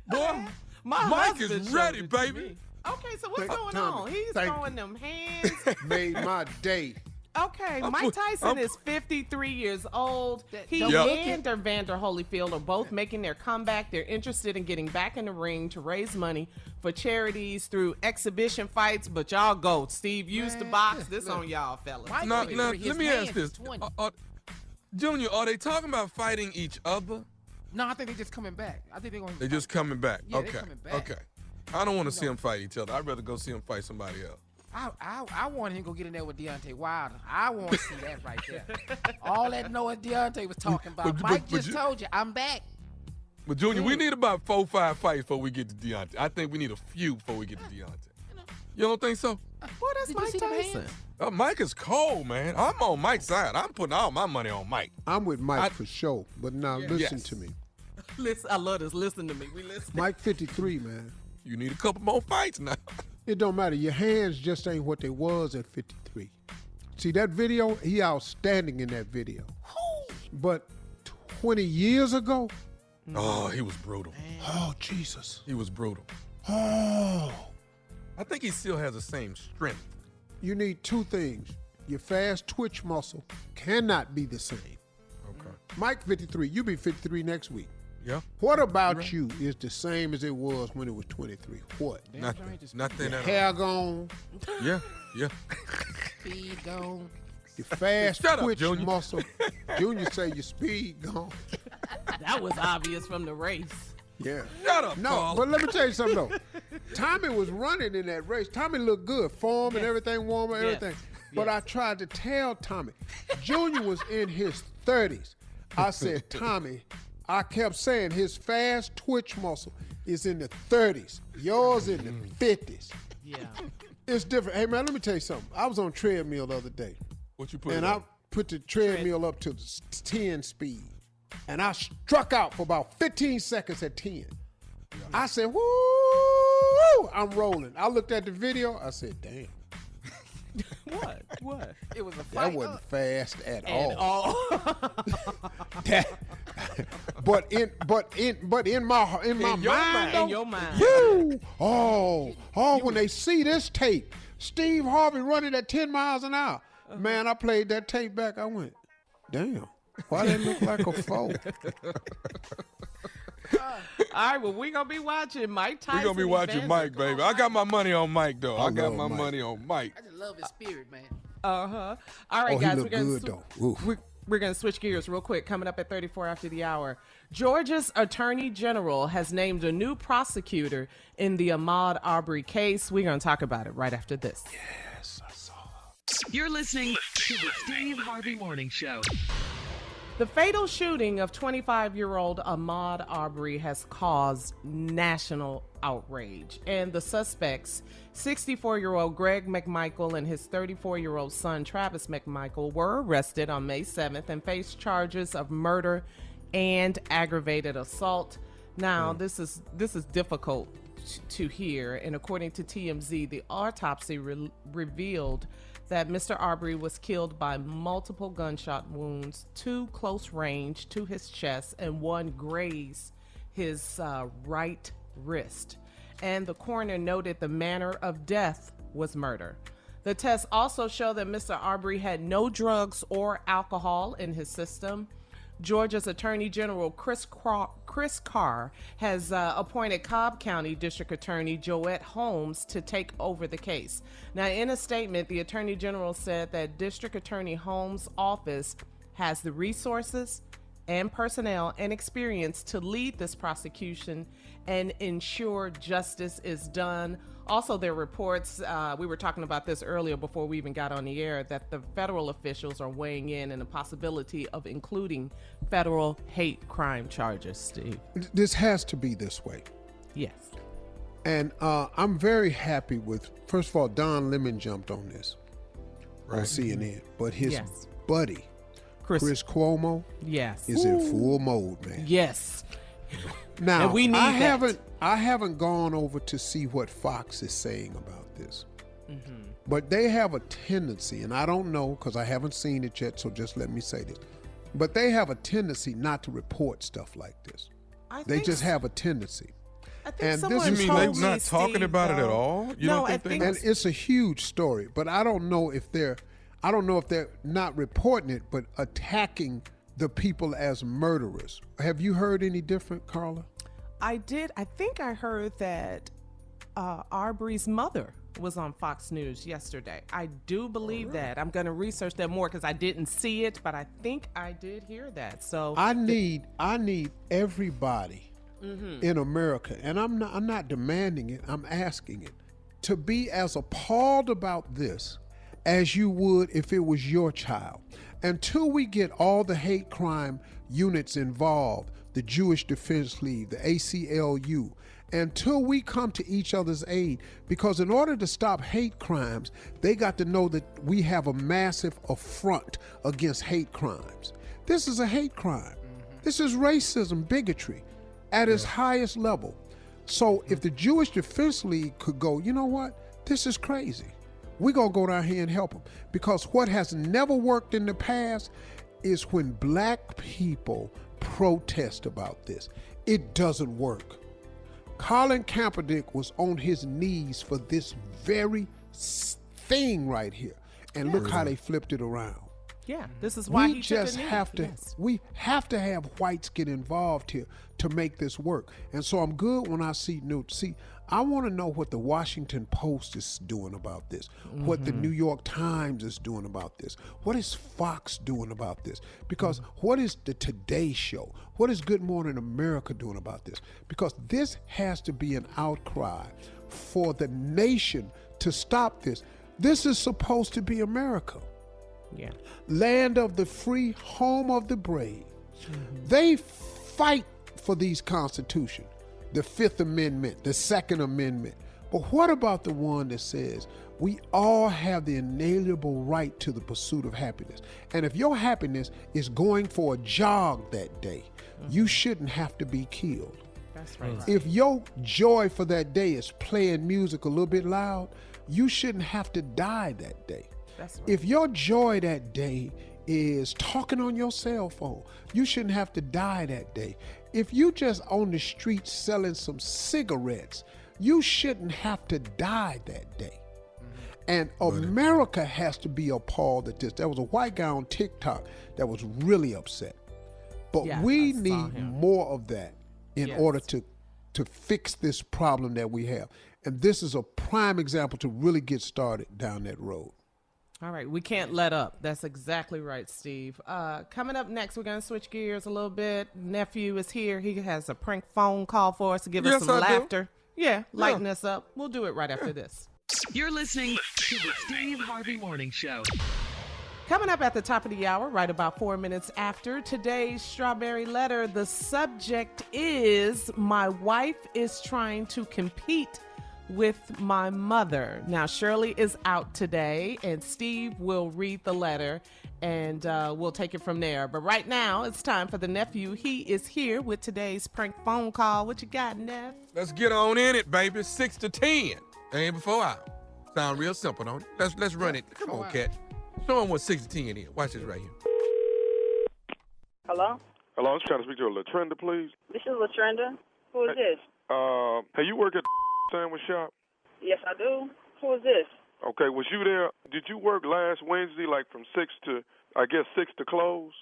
Boy,
My
Mike is
husband
ready,
showed it to
baby.
me. Okay, so what's going
Tommy,
on? He's
thank
throwing them hands.
Made my day.
Okay, Mike Tyson is 53 years old. He
Yep.
and Evander Holyfield are both making their comeback. They're interested in getting back in the ring to raise money for charities through exhibition fights. But y'all go. Steve used to box. This on y'all, fellas.
Now, let me ask this. Junior, are they talking about fighting each other?
No, I think they're just coming back. I think they're going.
They're just coming back.
Yeah,
Okay.
they're coming back.
Okay. I don't want to see them fight each other. I'd rather go see them fight somebody else.
I want him to go get in there with Deontay Wilder. I want to see that right there. All that noise Deontay was talking about. Mike just told you, I'm back.
But Junior, we need about 4 or 5 fights before we get to Deontay. I think we need a few before we get to Deontay. You don't think so?
Well, that's Mike Tyson.
Mike is cold, man. I'm on Mike's side. I'm putting all my money on Mike.
I'm with Mike for sure. But now listen to me.
Listen, I love this. Listen to me. We listen.
Mike 53, man.
You need a couple more fights now.
It don't matter. Your hands just ain't what they was at 53. See, that video, he outstanding in that video. But 20 years ago?
Oh, he was brutal.
Oh, Jesus.
He was brutal.
Oh.
I think he still has the same strength.
You need 2 things. Your fast twitch muscle cannot be the same.
Okay.
Mike 53, you be 53 next week.
Yeah.
What about you is the same as it was when it was 23? What?
Nothing
Your
at
hair
all.
gone.
Yeah.
Speed gone.
Your fast
Shut up,
twitch
Junior.
muscle. Junior say your speed gone.
That was obvious from the race.
Yeah.
Shut up,
No,
Carl.
but let me tell you something though. Tommy was running in that race. Tommy looked good, form and everything, warmer, everything. But I tried to tell Tommy, Junior was in his 30s. I said, Tommy, I kept saying his fast twitch muscle is in the 30s. Yours in the 50s.
Yeah.
It's different. Hey man, let me tell you something. I was on treadmill the other day.
What you put
And
it
I
on?
put the treadmill up to 10 speed. And I struck out for about 15 seconds at 10. I said, woo, I'm rolling. I looked at the video. I said, damn.
What?
It was a fight.
That wasn't fast at all. But in my mind,
in your mind.
woo, when they see this tape, Steve Harvey running at 10 miles an hour. Man, I played that tape back. I went, damn. Why they look like a foe?
All right, well, we're going to be watching Mike Tyson.
We're going to be watching Mike, baby. I got my money on Mike, though. I got my
love Mike.
money on Mike.
I just love his spirit, man.
Uh-huh. All right,
Oh, he
guys,
look good, though. Oof.
we're going to switch gears real quick. Coming up at 34 after the hour, Georgia's Attorney General has named a new prosecutor in the Ahmaud Arbery case. We're going to talk about it right after this.
You're listening to the Steve Harvey Morning Show.
The fatal shooting of 25-year-old Ahmaud Arbery has caused national outrage, and the suspects, 64-year-old Greg McMichael and his 34-year-old son Travis McMichael, were arrested on May 7th and face charges of murder and aggravated assault. Now, this is difficult to hear, and according to TMZ, the autopsy revealed that Mr. Arbery was killed by multiple gunshot wounds, 2 close range to his chest and 1 grazed his right wrist. And the coroner noted the manner of death was murder. The tests also show that Mr. Arbery had no drugs or alcohol in his system. Georgia's Attorney General Chris Carr has appointed Cobb County District Attorney Joette Holmes to take over the case. Now, in a statement, the Attorney General said that District Attorney Holmes' office has the resources and personnel and experience to lead this prosecution and ensure justice is done. Also, there are reports, we were talking about this earlier before we even got on the air, that the federal officials are weighing in the possibility of including federal hate crime charges, Steve.
This has to be this way.
Yes.
And I'm very happy with, first of all, Don Lemon jumped on this on CNN, but his buddy, Chris Cuomo, is in full mode, man.
Yes.
Now,
and we need
I haven't gone over to see what Fox is saying about this. But they have a tendency, and I don't know because I haven't seen it yet, so just let me say this. But they have a tendency not to report stuff like this. They just have a tendency.
I think
and
someone
this is
they're not talking about it at all?
I think
and it's a huge story, but I don't know if they're not reporting it, but attacking the people as murderers. Have you heard any different, Carla?
I did. I think I heard that Arbery's mother was on Fox News yesterday. I do believe that. I'm going to research that more because I didn't see it, but I think I did hear that. So
I need everybody in America, and I'm not demanding it, I'm asking it, to be as appalled about this as you would if it was your child. Until we get all the hate crime units involved, the Jewish Defense League, the ACLU, until we come to each other's aid, because in order to stop hate crimes, they got to know that we have a massive affront against hate crimes. This is a hate crime. This is racism, bigotry at its highest level. So if the Jewish Defense League could go, you know what, this is crazy. We're going to go down here and help them. Because what has never worked in the past is when black people protest about this. It doesn't work. Colin Kaepernick was on his knees for this very thing right here. And look how they flipped it around.
Yeah, this is why
we just have to. We have to have whites get involved here to make this work. And so I'm good when I see I want to know what the Washington Post is doing about this, what the New York Times is doing about this, what is Fox doing about this, because what is the Today Show, what is Good Morning America doing about this? Because this has to be an outcry for the nation to stop this. This is supposed to be America.
Yeah.
Land of the free, home of the brave. They fight for these constitutions, the Fifth Amendment, the Second Amendment. But what about the one that says we all have the inalienable right to the pursuit of happiness? And if your happiness is going for a jog that day, you shouldn't have to be killed.
That's right.
If your joy for that day is playing music a little bit loud, you shouldn't have to die that day.
That's right.
If your joy that day is talking on your cell phone, you shouldn't have to die that day. If you just on the street selling some cigarettes, you shouldn't have to die that day. And America has to be appalled at this. There was a white guy on TikTok that was really upset. But we need more of that in order to fix this problem that we have. And this is a prime example to really get started down that road.
All right, we can't let up. That's exactly right, Steve. Coming up next, we're going to switch gears a little bit. Nephew is here. He has a prank phone call for us to give us some laughter. Yeah, lighten us up. We'll do it right after this.
You're listening to the Steve Harvey Morning Show.
Coming up at the top of the hour, right about 4 minutes after today's Strawberry Letter, the subject is my wife is trying to compete with my mother. Now, Shirley is out today, and Steve will read the letter, and we'll take it from there. But right now, it's time for the nephew. He is here with today's prank phone call. What you got, Neff?
Let's get on in it, baby. 6 to 10. Ain't before hour. Sound real simple, don't it? Let's run it. Come on, cat. Show him what 6 to 10 is. Watch this right here.
Hello?
Hello, I was trying to speak to LaTrenda, please.
This is LaTrenda. Who is this?
Hey, you work at the sandwich shop?
Yes, I do. Who is this?
Okay, was you there? Did you work last Wednesday, like from 6 to close?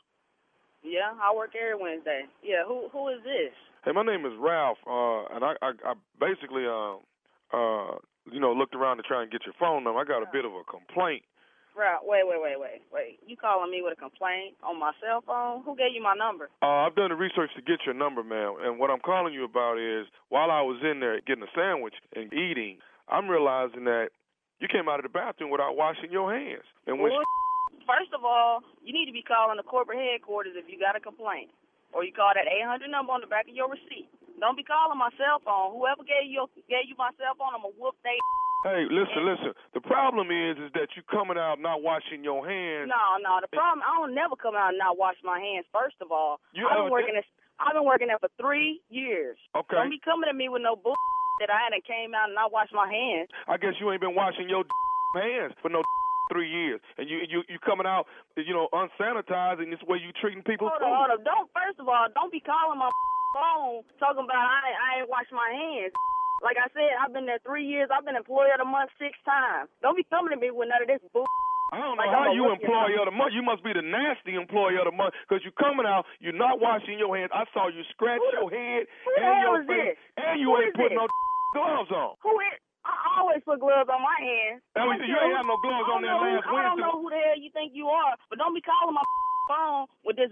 Yeah, I work every Wednesday. Yeah, who is this?
Hey, my name is Ralph, and I basically, looked around to try and get your phone number. I got a bit of a complaint.
Right, wait. You calling me with a complaint on my cell phone? Who gave you my number?
I've done the research to get your number, ma'am, and what I'm calling you about is while I was in there getting a sandwich and eating, I'm realizing that you came out of the bathroom without washing your hands. And when
First of all, you need to be calling the corporate headquarters if you got a complaint, or you call that 800 number on the back of your receipt. Don't be calling my cell phone. Whoever gave you my cell phone, I'm gonna whoop they.
Hey, listen. The problem is that you coming out not washing your hands.
No. The problem, I don't never come out and not wash my hands. First of all, I've been working there for 3 years.
Okay.
Don't be coming at me with no bull that I hadn't came out and not washed my hands.
I guess you ain't been washing your hands for no 3 years, and you coming out, unsanitized, and this way you treating people.
Hold on. First of all, don't be calling my phone talking about I ain't washed my hands. Like I said, I've been there 3 years. I've been employee of the month 6 times. Don't be coming to me with none of this bull.
I don't know how you employee of the month. You must be the nasty employee of the month because you coming out, you're not washing your hands. I saw you scratch your head and your face, and you ain't putting no gloves on.
Who is? I always put gloves on my hands.
You ain't have no gloves on there last Wednesday.
I don't know who the hell you think you are, but don't be calling my phone with this.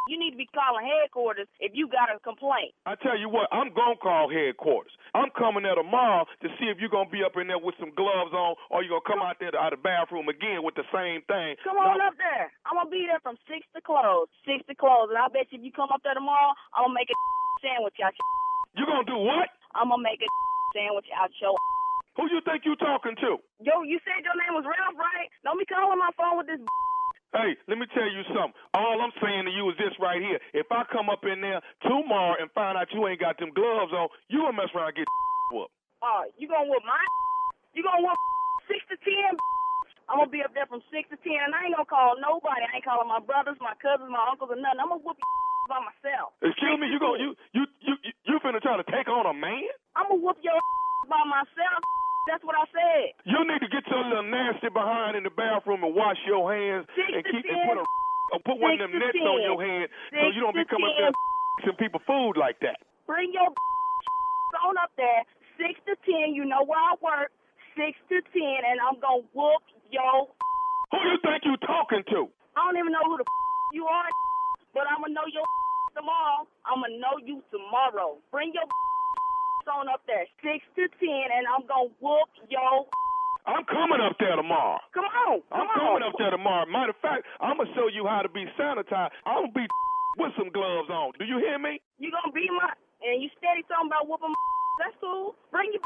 You need to be calling headquarters if you got a complaint.
I tell you what, I'm going to call headquarters. I'm coming there tomorrow to see if you're going to be up in there with some gloves on or you're going to come out there out of the bathroom again with the same thing.
Come on up there. I'm going to be there from 6 to close. 6 to close. And I bet you if you come up there tomorrow, I'm going to make a sandwich out your.
You going to do what?
I'm going to make a sandwich out your.
Who you think you talking to?
Yo, you said your name was Ralph, right? Don't be calling my phone with this.
Hey, let me tell you something. All I'm saying to you is this right here. If I come up in there tomorrow and find out you ain't got them gloves on, you gonna mess around and get whooped.
You gonna whoop mine? You gonna whoop 6 to 10? I'm gonna be up there from 6 to 10, and I ain't gonna call nobody. I ain't calling my brothers, my cousins, my uncles, or nothing. I'm gonna whoop by myself.
Excuse me, you finna try to take on a man?
I'm gonna whoop your by myself. That's what I said.
You need to get your little nasty behind in the bathroom and wash your hands and put one of them nets on your hand so you don't be coming up there some people food like that.
Bring your on up there, 6 to 10. You know where I work, 6 to 10, and I'm gonna whoop your.
Who you think you talking to?
I don't even know who the you are, but I'm gonna know your tomorrow. I'm gonna know you tomorrow. Bring your on up there, 6 to 10, and I'm gonna whoop your.
I'm coming up there tomorrow.
Come on.
I'm coming up there tomorrow. Matter of fact, I'm gonna show you how to be sanitized. I'm gonna be with some gloves on. Do you hear me?
You gonna be and you steady talking about whooping. That's cool. Bring your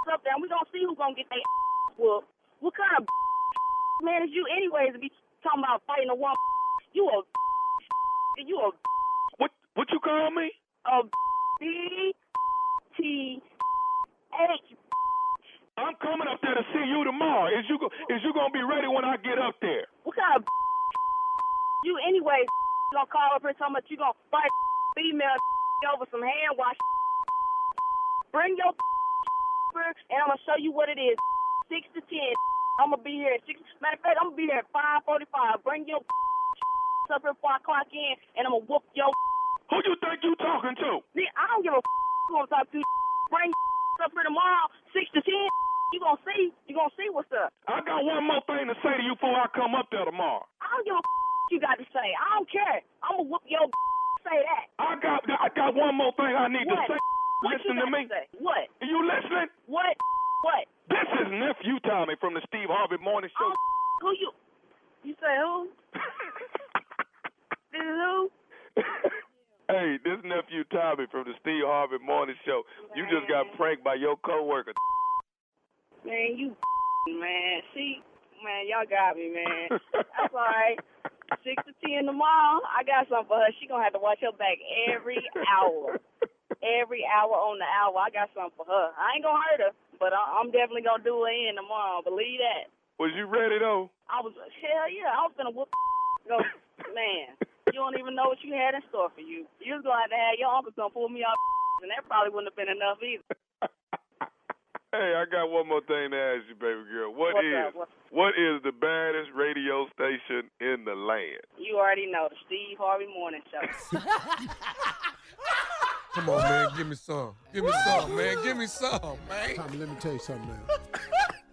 up there, and we gonna see who's gonna get their whooped. What kind of man is you, anyways, to be talking about fighting a woman? You a.
What you call me?
A B-T-H.
I'm coming up there to see you tomorrow. Is you gonna be ready when I get up there?
What kind of you anyways gonna call up here talking about you gonna fight female over some hand wash? Bring your and I'm gonna show you what it is. 6 to 10. I'm gonna be here at 6. Matter of fact, I'm gonna be here at 5:45. Bring your up here before I clock in, and I'm gonna whoop your.
Who you think you talking to?
I don't give a who I'm talking to. Bring up here tomorrow, 6 to 10. You gonna see what's up.
I got one more thing to say to you before I come up there tomorrow.
I don't give a you got to say. I don't care. I'm gonna whoop your. Say that.
I got one more thing I need to say.
What
Listen to me.
Say? What?
Are you listening?
What? What?
This is Nephew Tommy from the Steve Harvey Morning Show.
Who you? You say who?
Hey, this nephew Tommy from the Steve Harvey Morning Show. You just got pranked by your coworker.
Man, you man. See, man, y'all got me, man. That's all right. 6 to 10 tomorrow, I got something for her. She gonna have to watch her back every hour. Every hour on the hour, I got something for her. I ain't gonna hurt her, but I'm definitely gonna do her in tomorrow. Believe that.
Was you ready, though?
I was, hell yeah, I was gonna whoop go, man, you don't even know what you had in store for you. You was gonna have to have your uncle come pull me off, and that probably wouldn't have been enough either.
Hey, I got one more thing to ask you, baby girl. What is the baddest radio station in the land?
You already know, the Steve Harvey Morning Show.
Come on, man, give me some. Give me some, man. Give me some, man.
Tommy, let me tell you something, man.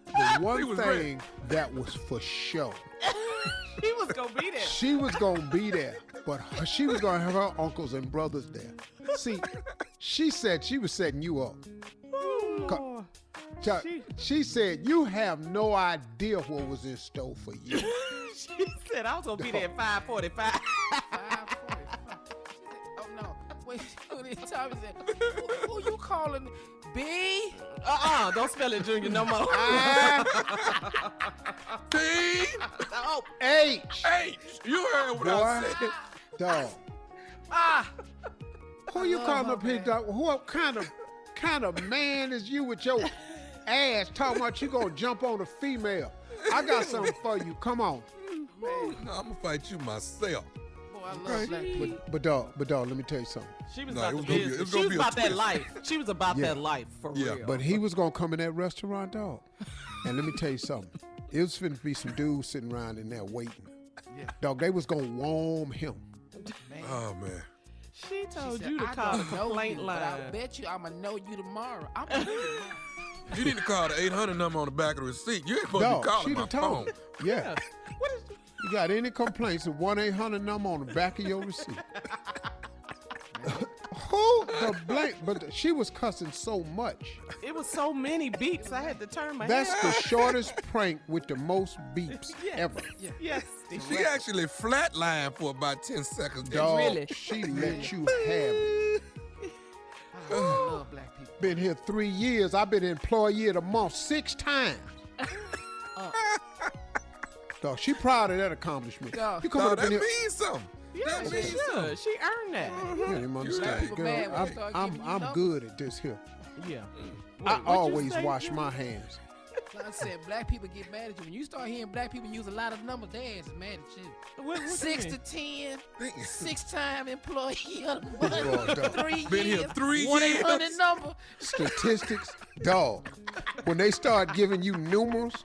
The one thing that was for show.
She was going to be there.
She was going to be there, but she was going to have her uncles and brothers there. See, she said she was setting you up. She said, you have no idea what was in store for you.
She said, I was going to be there at 5:45.
Oh, no. Wait, Tommy said, who you calling B?
Don't spell it, Junior, no more.
T.
Oh,
H.
You heard what I said.
Dog. Who you calling up here, dog? What kind of man is you with your ass talking about you gonna jump on a female? I got something for you. Come on.
Man, no, I'm gonna fight you myself.
Boy, I love black people.
But dog, let me tell you something.
She was about the business. She was about that life. She was about that life, for real.
But he was gonna come in that restaurant, dog. And let me tell you something. It was finna be some dudes sitting around in there waiting. Yeah. Dog, they was gonna warm him.
Man.
Oh, man.
She told you to call the complaint line.
But I bet you I'm going to know you tomorrow. I'm going to know you tomorrow.
You need to call the 800 number on the back of the receipt. You ain't supposed to be calling my phone.
Yeah. You got any complaints, the 1-800 number on the back of your receipt. Who the blank? But she was cussing so much.
It was so many beeps, I had to turn my
That's
head.
the shortest prank with the most beeps ever.
Yes.
She actually flatlined for about 10 seconds.
Dog,
Really?
she let you have it.
I love black people.
Been here 3 years. I've been employee of the month 6 times. Dog, she proud of that accomplishment.
Dog,
you coming up
that
in here?
means something.
Yeah, she should. She earned that.
You didn't understand, girl. I'm good at this here.
Yeah.
I always wash my hands.
Like I said, black people get mad at you. When you start hearing black people use a lot of numbers, their ass is mad at you.
What
6 to 10, 6-time employee of the month, 3 years.
Been here 3 years.
1-800 number.
Statistics, dog. When they start giving you numerals,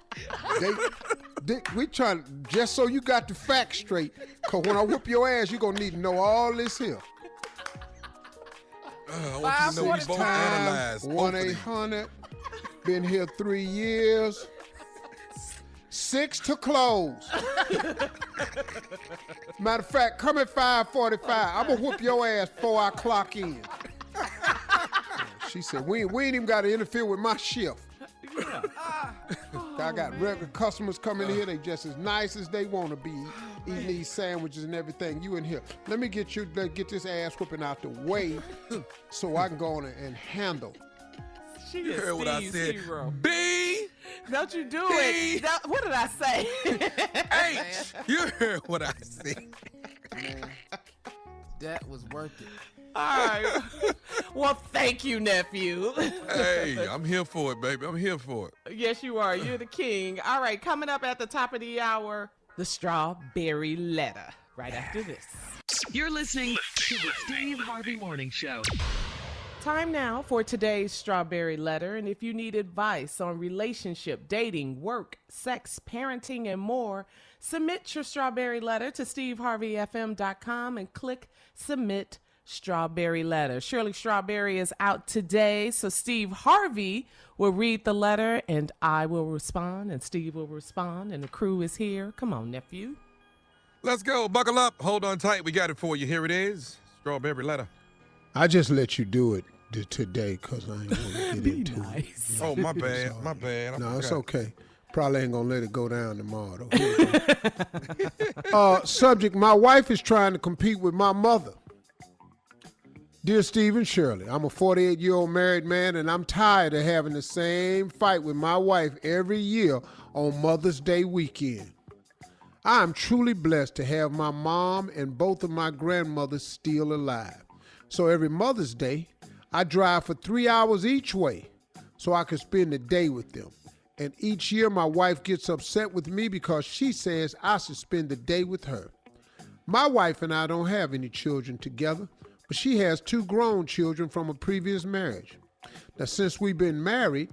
we try just so you got the facts straight. Cause when I whoop your ass, you gonna need to know all this here.
I want you to know we both analyzed
1-800. Been here 3 years. 6 to close. Matter of fact, come at 5:45. I'm gonna whoop your ass before I clock in. She said, we ain't even got to interfere with my shift.
Yeah.
I got regular customers coming here. They just as nice as they want to be, eating these sandwiches and everything. You in here. Let me get this ass whooping out the way so I can go on and handle.
She
You heard what I said.
Hero.
B.
Don't you do it. What did I say?
H. You heard what I said.
Man, that was worth it.
All right. Well, thank you, nephew.
Hey, I'm here for it, baby. I'm here for it.
Yes, you are. You're the king. All right, coming up at the top of the hour, the strawberry letter. Right after this.
You're listening to the Steve Harvey Morning Show.
Time now for today's strawberry letter. And if you need advice on relationship, dating, work, sex, parenting, and more, submit your strawberry letter to steveharveyfm.com and click submit strawberry letter. Shirley Strawberry is out today, so Steve Harvey will read the letter and I will respond and Steve will respond and the crew is here. Come on, nephew.
Let's go. Buckle up. Hold on tight. We got it for you. Here it is. Strawberry letter.
I just let you do it today because I ain't want to get into it.
Oh, my bad. My bad.
No, it's okay. Probably ain't going to let it go down tomorrow, though. Subject, my wife is trying to compete with my mother. Dear Steve and Shirley, I'm a 48-year-old married man, and I'm tired of having the same fight with my wife every year on Mother's Day weekend. I am truly blessed to have my mom and both of my grandmothers still alive. So every Mother's Day, I drive for 3 hours each way so I can spend the day with them. And each year my wife gets upset with me because she says I should spend the day with her. My wife and I don't have any children together, but she has 2 grown children from a previous marriage. Now, since we've been married,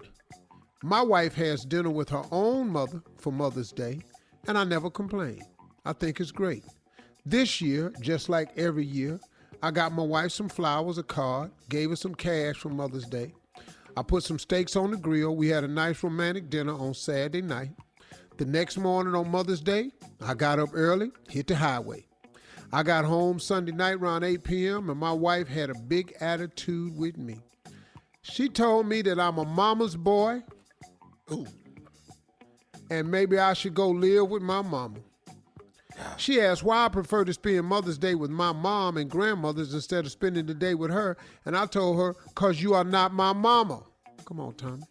my wife has dinner with her own mother for Mother's Day, and I never complain. I think it's great. This year, just like every year, I got my wife some flowers, a card, gave her some cash for Mother's Day. I put some steaks on the grill. We had a nice romantic dinner on Saturday night. The next morning on Mother's Day, I got up early, hit the highway. I got home Sunday night around 8 p.m. and my wife had a big attitude with me. She told me that I'm a mama's boy. Ooh. And maybe I should go live with my mama. She asked why I prefer to spend Mother's Day with my mom and grandmothers instead of spending the day with her. And I told her, 'cause you are not my mama. Come on, Tommy.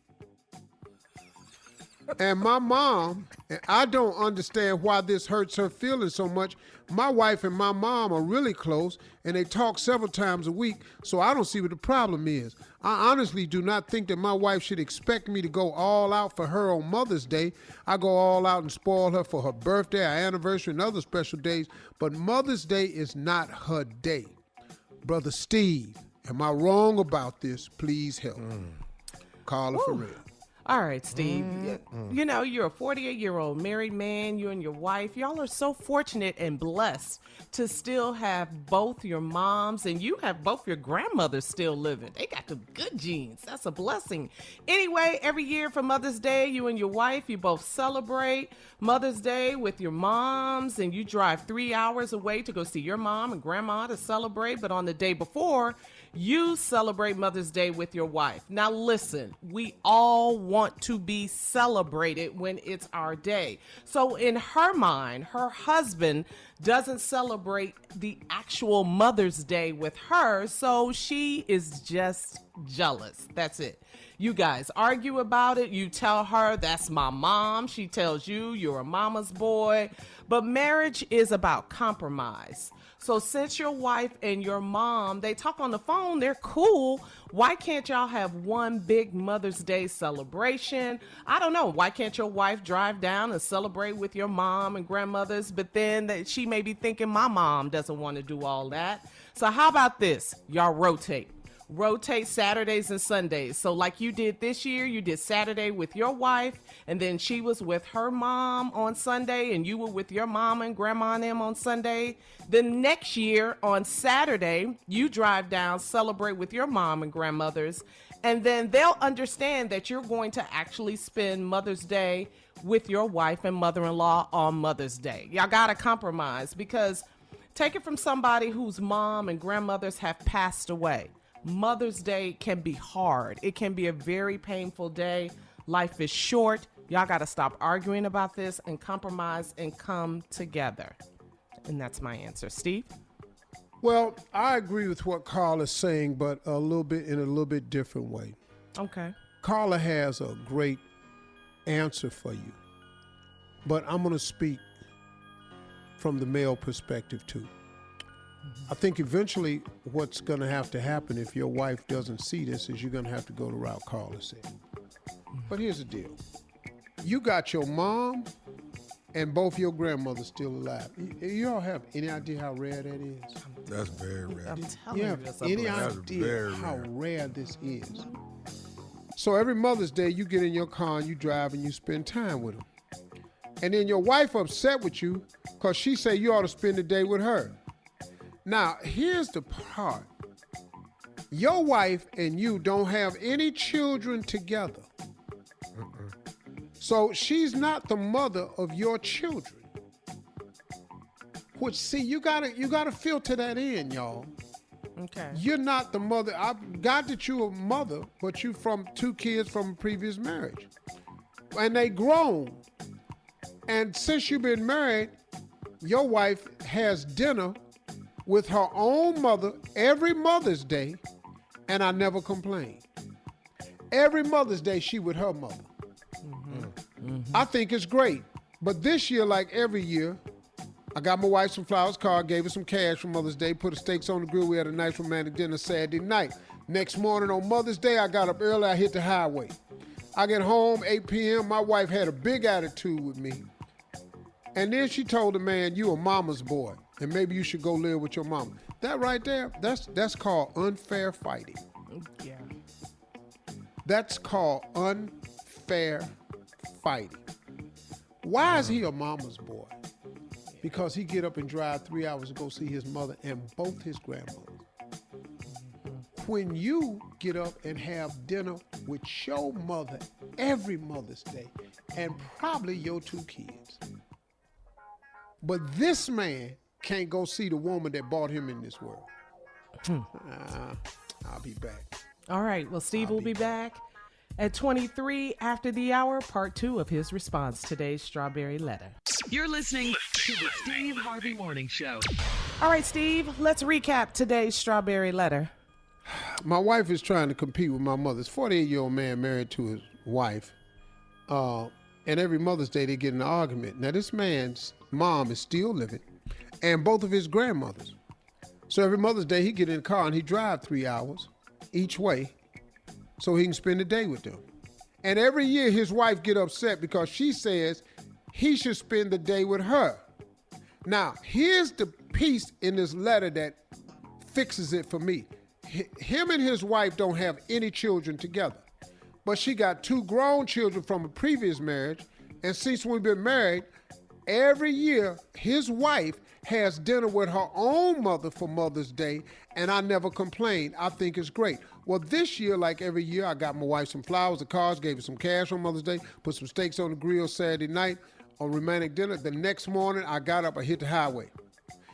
And my mom, and I don't understand why this hurts her feelings so much. My wife and my mom are really close, and they talk several times a week, so I don't see what the problem is. I honestly do not think that my wife should expect me to go all out for her on Mother's Day. I go all out and spoil her for her birthday, her anniversary, and other special days, but Mother's Day is not her day. Brother Steve, am I wrong about this? Please help. Carla for real.
All right, Steve. You know, you're a 48-year-old married man. You and your wife, y'all are so fortunate and blessed to still have both your moms, and you have both your grandmothers still living. They got the good genes. That's a blessing. Anyway, every year for Mother's Day, you and your wife, you both celebrate Mother's Day with your moms, and you drive 3 hours away to go see your mom and grandma to celebrate. But on the day before, you celebrate Mother's Day with your wife. Now listen, we all want to be celebrated when it's our day. So in her mind, her husband doesn't celebrate the actual Mother's Day with her, so she is just jealous. That's it. You guys argue about it. You tell her, that's my mom. She tells you, you're a mama's boy. But marriage is about compromise. So since your wife and your mom, they talk on the phone, they're cool, why can't y'all have one big Mother's Day celebration? I don't know. Why can't your wife drive down and celebrate with your mom and grandmothers? But then she may be thinking my mom doesn't want to do all that. So how about this? Y'all rotate. Rotate Saturdays and Sundays. So like you did this year, you did Saturday with your wife, and then she was with her mom on Sunday, and you were with your mom and grandma and them on Sunday. Then next year on Saturday, you drive down, celebrate with your mom and grandmothers, and then they'll understand that you're going to actually spend Mother's Day with your wife and mother-in-law on Mother's Day. Y'all gotta compromise, because take it from somebody whose mom and grandmothers have passed away. Mother's Day can be hard. It can be a very painful day. Life is short. Y'all got to stop arguing about this and compromise and come together. And that's my answer. Steve?
Well, I agree with what Carla's saying, but in a little bit different way.
Okay.
Carla has a great answer for you, but I'm going to speak from the male perspective too. I think eventually what's going to have to happen if your wife doesn't see this is you're going to have to go the route Carla said. But here's the deal. You got your mom and both your grandmothers still alive. You all have any idea how rare that is?
That's very rare.
I'm telling you, that's
any idea how rare this is? So every Mother's Day, you get in your car and you drive and you spend time with them. And then your wife upset with you because she say you ought to spend the day with her. Now, here's the part. Your wife and you don't have any children together. So she's not the mother of your children. Which, see, you gotta filter that in, y'all.
Okay.
You're not the mother. I got that you're a mother, but you from 2 kids from a previous marriage. And they grown. And since you've been married, your wife has dinner with her own mother every Mother's Day, and I never complained. Every Mother's Day, she with her mother. I think it's great. But this year, like every year, I got my wife some flowers, card, gave her some cash for Mother's Day, put the steaks on the grill. We had a nice romantic dinner Saturday night. Next morning on Mother's Day, I got up early, I hit the highway. I get home, 8 p.m., my wife had a big attitude with me. And then she told the man, you a mama's boy, and maybe you should go live with your mama. That right there, that's called unfair fighting.
Yeah.
That's called unfair fighting. Why is he a mama's boy? Because he get up and drive 3 hours to go see his mother and both his grandmothers. When you get up and have dinner with your mother every Mother's Day and probably your 2 kids. But this man can't go see the woman that brought him in this world. I'll be back.
All right. Well, Steve will be back at 23 after the hour, part 2 of his response to today's Strawberry Letter.
You're listening to the Steve Harvey Morning Show.
All right, Steve, let's recap today's Strawberry Letter.
My wife is trying to compete with my mother. This 48-year-old man married to his wife. And every Mother's Day they get in an argument. Now, this man's mom is still living, and both of his grandmothers. So every Mother's Day he get in the car and he drive 3 hours each way so he can spend the day with them. And every year his wife get upset because she says he should spend the day with her. Now, here's the piece in this letter that fixes it for me. Him and his wife don't have any children together, but she got 2 grown children from a previous marriage, and since we've been married, every year his wife has dinner with her own mother for Mother's Day, and I never complained. I think it's great. Well, this year, like every year, I got my wife some flowers, the cards, gave her some cash on Mother's Day, put some steaks on the grill Saturday night on romantic dinner. The next morning, I got up, I hit the highway.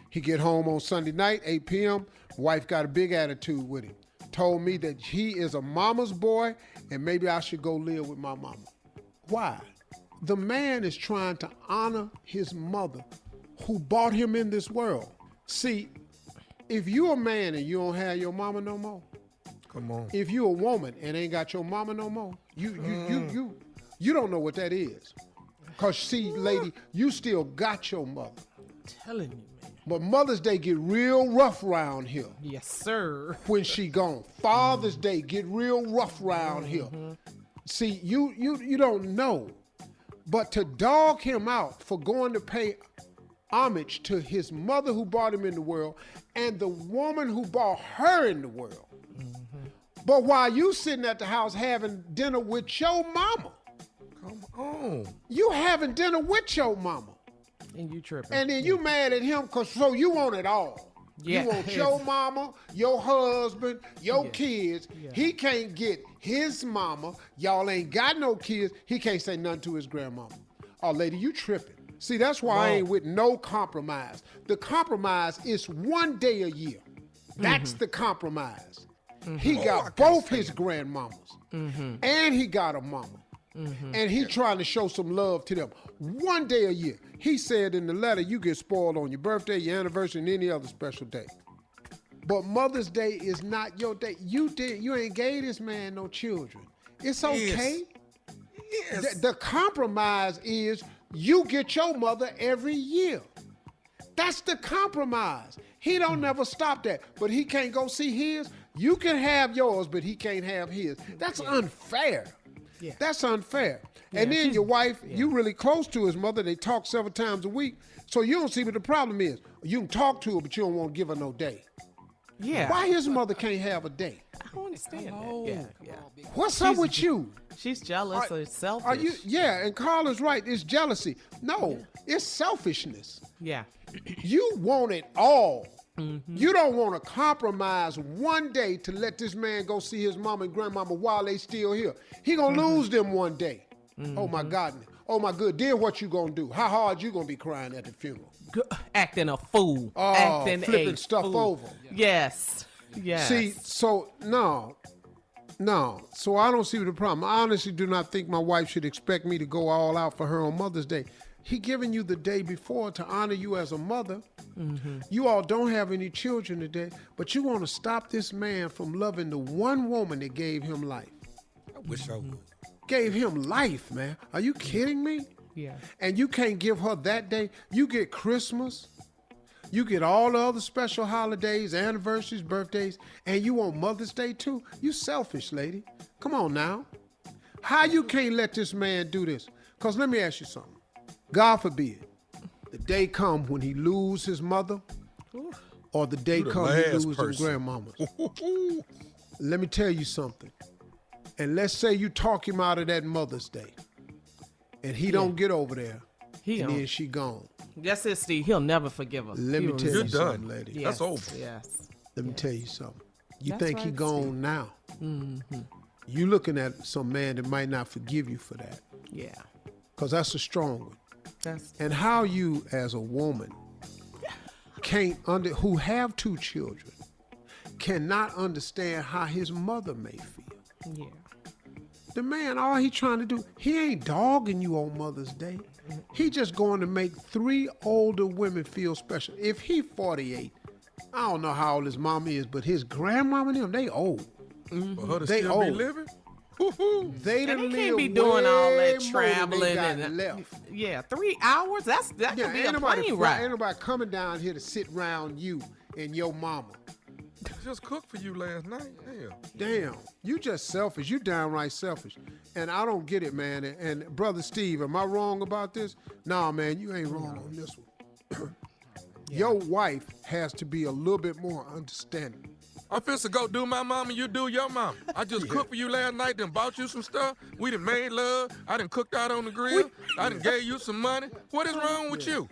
He get home on Sunday night, 8 p.m., wife got a big attitude with him. Told me that he is a mama's boy and maybe I should go live with my mama. Why? The man is trying to honor his mother who brought him in this world. See, if you a man and you don't have your mama no more,
come on.
If you a woman and ain't got your mama no more, you don't know what that is. Cause see, lady, you still got your mother.
I'm telling you, man.
But Mother's Day get real rough around here.
Yes, sir.
When she gone. Father's Day get real rough around here. See, you don't know. But to dog him out for going to pay homage to his mother who brought him in the world and the woman who brought her in the world. But while you sitting at the house having dinner with your mama.
Come on.
You having dinner with your mama.
And you tripping.
And then you mad at him because so you want it all.
Yeah.
You want your mama, your husband, your kids. Yeah. He can't get his mama. Y'all ain't got no kids. He can't say nothing to his grandmama. Oh, lady, you tripping. See, that's why I ain't with no compromise. The compromise is 1 day a year. That's the compromise. He got both his grandmamas. And he got a mama. And he trying to show some love to them. 1 day a year. He said in the letter, you get spoiled on your birthday, your anniversary, and any other special day. But Mother's Day is not your day. You ain't gave this man no children. It's okay.
Yes.
The compromise is you get your mother every year. That's the compromise. He don't never stop that. But he can't go see his. You can have yours, but he can't have his. That's unfair.
Yeah.
That's unfair. And then your wife, you really close to his mother. They talk several times a week. So you don't see what the problem is. You can talk to her, but you don't want to give her no day.
Yeah.
Why his mother can't have a day?
I don't understand that. Yeah.
What's up with you?
She's jealous or selfish.
Are you? Yeah, and Carla's right. It's jealousy. No, it's selfishness.
Yeah.
You want it all. You don't want to compromise 1 day to let this man go see his mama and grandmama while they still here. He gonna lose them 1 day. Oh my God. Oh my good. Then what you gonna do? How hard you gonna be crying at the funeral?
Acting a fool.
Oh,
Acting
flipping
a
stuff
fool.
over.
Yes. Yes.
See, so no. So I don't see the problem. I honestly do not think my wife should expect me to go all out for her on Mother's Day. He giving you the day before to honor you as a mother.
Mm-hmm.
You all don't have any children today, but you want to stop this man from loving the one woman that gave him life.
I wish I would.
Gave him life, man. Are you kidding me?
Yeah.
And you can't give her that day. You get Christmas. You get all the other special holidays, anniversaries, birthdays, and you want Mother's Day too? You selfish, lady. Come on now. How you can't let this man do this? Because let me ask you something. God forbid, the day come when he lose his mother, or the day come he lose his grandmama. Let me tell you something. And let's say you talk him out of that Mother's Day, and he don't get over there, and then she gone.
That's it, Steve. He'll never forgive her.
Let me tell you something, lady.
Yes.
That's over.
Yes.
Let me tell you something. You
That's
think he
right,
gone
Steve.
now.
Mm-hmm.
You looking at some man that might not forgive you for that.
Yeah.
Because that's a strong one.
That's
And how you, as a woman, who have 2 children, cannot understand how his mother may feel.
Yeah.
The man, all he trying to do, he ain't dogging you on Mother's Day. He just going to make 3 older women feel special. If he 48, I don't know how old his mama is, but his grandmama and them, they old.
For her to
They
still
old.
be living?
They
And
done
he
lived
can't be doing all
way
that
more than they
traveling
got
and
left.
Yeah, 3 hours. That could be a plane ride.
Ain't nobody coming down here to sit around you and your mama.
Just cooked for you last night.
Damn, you just selfish. You downright selfish. And I don't get it, man. And Brother Steve, am I wrong about this? Nah, man, you ain't wrong on this one. Your wife has to be a little bit more understanding.
I'm finna go do my mama, you do your mama. I just cooked for you last night, then bought you some stuff. We done made love. I done cooked out on the grill. I done gave you some money. What is wrong with you?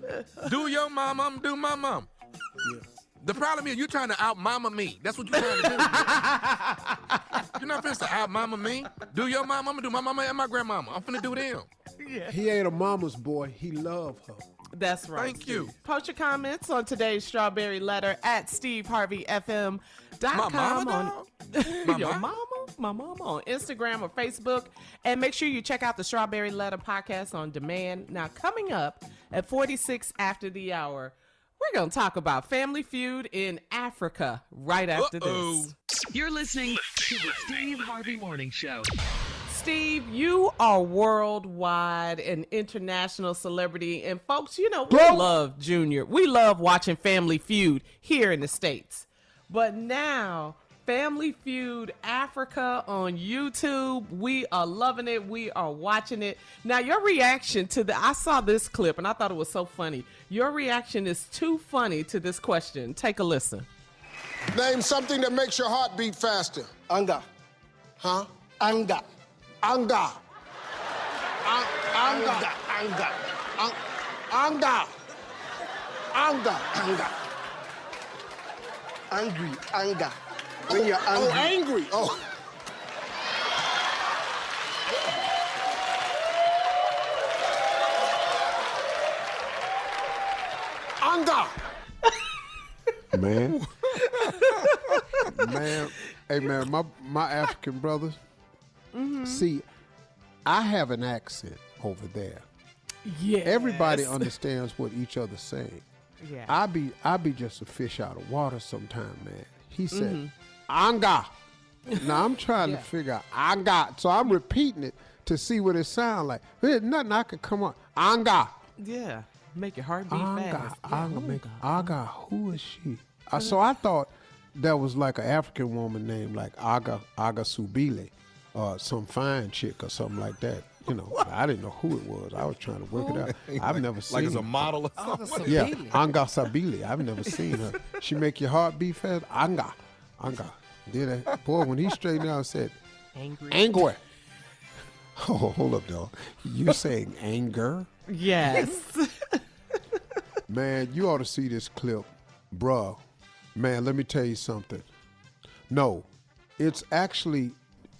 Do your mama, I'm do my mama.
Yeah.
The problem is you trying to out-mama me. That's what you trying to do. You're not finna to out-mama me. Do your mama, I'm gonna do my mama and my grandmama. I'm finna do them.
Yeah.
He ain't a mama's boy. He love her.
That's right.
Thank you.
Post your comments on today's Strawberry Letter at SteveHarveyFM.com.
My mama,
on your mama, my mama on Instagram or Facebook. And make sure you check out the Strawberry Letter podcast on demand. Now, coming up at 46 after the hour, we're going to talk about Family Feud in Africa right after this.
You're listening to the Steve Harvey Morning Show.
Steve, you are worldwide and international celebrity. And folks, you know, we love Junior. We love watching Family Feud here in the States. But now, Family Feud Africa on YouTube, we are loving it. We are watching it. Now, your reaction to I saw this clip and I thought it was so funny. Your reaction is too funny to this question. Take a listen.
Name something that makes your heart beat faster. Anger. Huh? Anger. Anger. Anger. Anger. Anger. Anger. Anger. Angry. Anger. When you're angry. Oh, angry. Oh. Anger.
Man. Man. Hey, man, my African brothers, see, I have an accent over there.
Yes.
Everybody understands what each other's saying.
Yeah.
I be just a fish out of water sometime, man. He said, Anga. Now I'm trying to figure out Anga. So I'm repeating it to see what it sounds like. There's nothing I could come on. Anga.
Yeah. Make your heart beat
Anga.
fast.
Aga. Who is she? So I thought that was like an African woman named like Aga Subile, or some fine chick or something like that. You know, I didn't know who it was. I was trying to work it out. I've never seen
Like it's
her.
a model or something.
Yeah, Anga Sabili. I've never seen her. She make your heart beat fast. Anga. Then boy, when he straightened out and said, Angry. Oh, hold up, dog. You saying anger?
Yes.
Man, you ought to see this clip. Bruh, man, let me tell you something. No, it's actually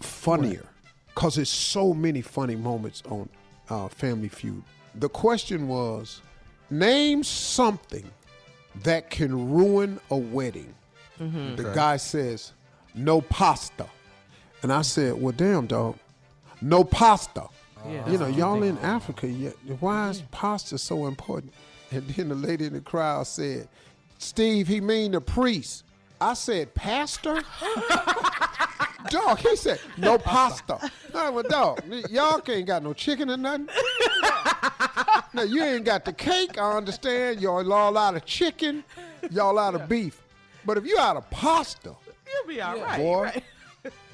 funnier because there's so many funny moments on Family Feud. The question was, name something that can ruin a wedding. The guy says, no pasta. And I said, well, damn, dog, no pasta.
Yeah.
You know, y'all in Africa, why is pasta so important? And then the lady in the crowd said, Steve, he mean the priest. I said, pastor? Dog, he said, no pasta. I went, dog, y'all ain't got no chicken or nothing. Now, you ain't got the cake, I understand. Y'all all out of chicken. Y'all out of beef. But if you out of pasta,
you'll be all right.
Boy,
right?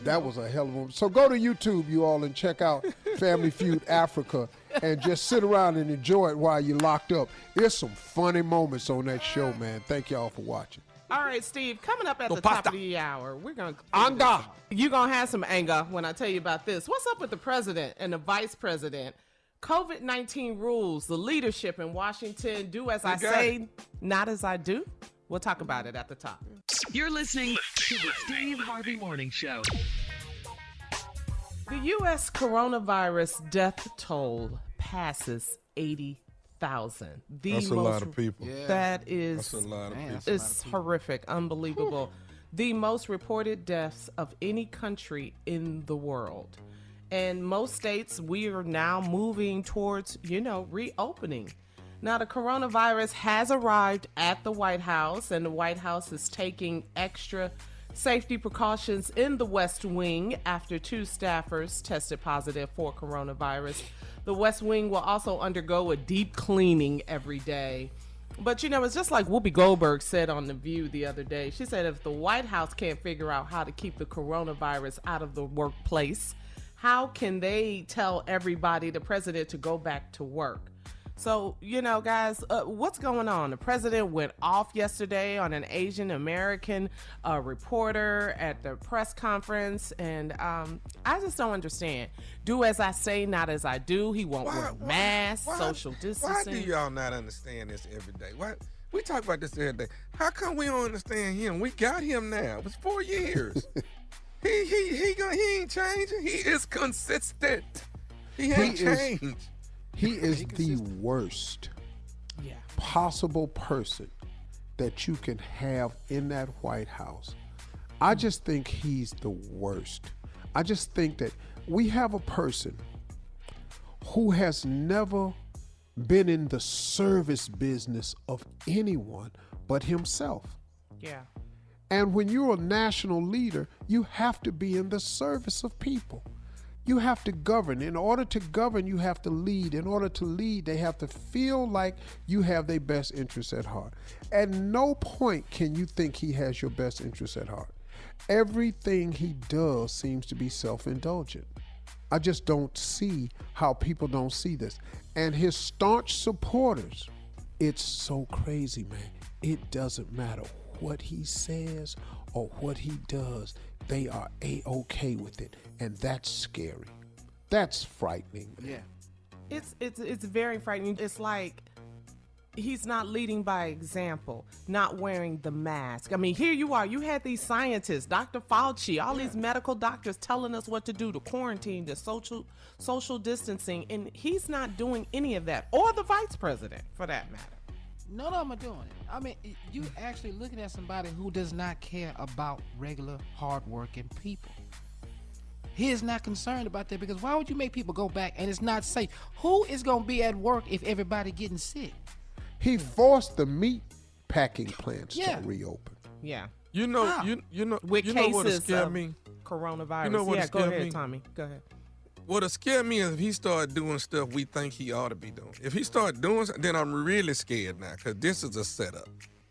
That was a hell of a... So go to YouTube, you all, and check out Family Feud Africa and just sit around and enjoy it while you're locked up. There's some funny moments on that show, man. Thank y'all for watching.
All right, Steve, coming up at the top of the hour, we're going to...
Anger.
You're going to have some anger when I tell you about this. What's up with the president and the vice president? COVID-19 rules, the leadership in Washington, do as I say, not as I do. We'll talk about it at the top.
You're listening to the Steve Harvey Morning Show.
The U.S. coronavirus death toll passes 80,000.
That's a lot of people.
Yeah. That is...
That's a lot of people.
It's horrific, unbelievable. The most reported deaths of any country in the world. And most states, we are now moving towards, reopening. Now, the coronavirus has arrived at the White House, and the White House is taking extra safety precautions in the West Wing after 2 staffers tested positive for coronavirus. The West Wing will also undergo a deep cleaning every day. But, it's just like Whoopi Goldberg said on The View the other day. She said if the White House can't figure out how to keep the coronavirus out of the workplace, how can they tell everybody, the president, to go back to work? So, guys, what's going on? The president went off yesterday on an Asian American reporter at the press conference, and I just don't understand. Do as I say, not as I do. He won't wear masks, social distancing.
Why do y'all not understand this every day? Why? We talk about this every day. How come we don't understand him? We got him now. It's 4 years. he ain't changing. He is consistent. He ain't changed.
He is the worst possible person that you can have in that White House. I just think he's the worst. I just think that we have a person who has never been in the service business of anyone but himself.
Yeah.
And when you're a national leader, you have to be in the service of people. You have to govern. In order to govern, you have to lead. In order to lead, they have to feel like you have their best interests at heart. At no point can you think he has your best interests at heart. Everything he does seems to be self-indulgent. I just don't see how people don't see this. And his staunch supporters, it's so crazy, man. It doesn't matter what he says or what he does. They are A-okay with it, and that's scary. That's frightening.
Yeah, it's very frightening. It's like he's not leading by example, not wearing the mask. I mean, here you are. You had these scientists, Dr. Fauci, all these medical doctors telling us what to do, the quarantine, the social distancing, and he's not doing any of that, or the vice president, for that matter.
None of them are doing it. I mean, you actually looking at somebody who does not care about regular, hardworking people. He is not concerned about that, because why would you make people go back and it's not safe? Who is going to be at work if everybody getting sick?
He forced the meat packing plants to reopen.
Yeah.
You know
with
cases
what
scared me?
Coronavirus.
You know what
go ahead,
me?
Tommy. Go ahead.
What'll scare me is if he start doing stuff we think he ought to be doing. If he start doing, then I'm really scared now, because this is a setup.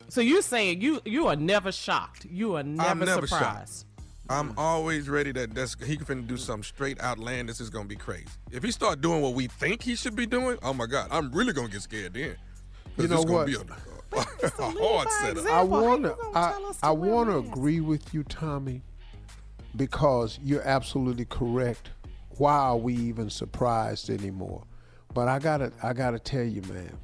So you're saying you are never shocked. You are never surprised.
Shocked. I'm always ready that he can do something straight outlandish. Is gonna be crazy. If he start doing what we think he should be doing, oh my God, I'm really gonna get scared then.
You know what?
It's gonna be a hard setup.
I wanna agree with you, Tommy, because you're absolutely correct. Why are we even surprised anymore? But I gotta tell you, man,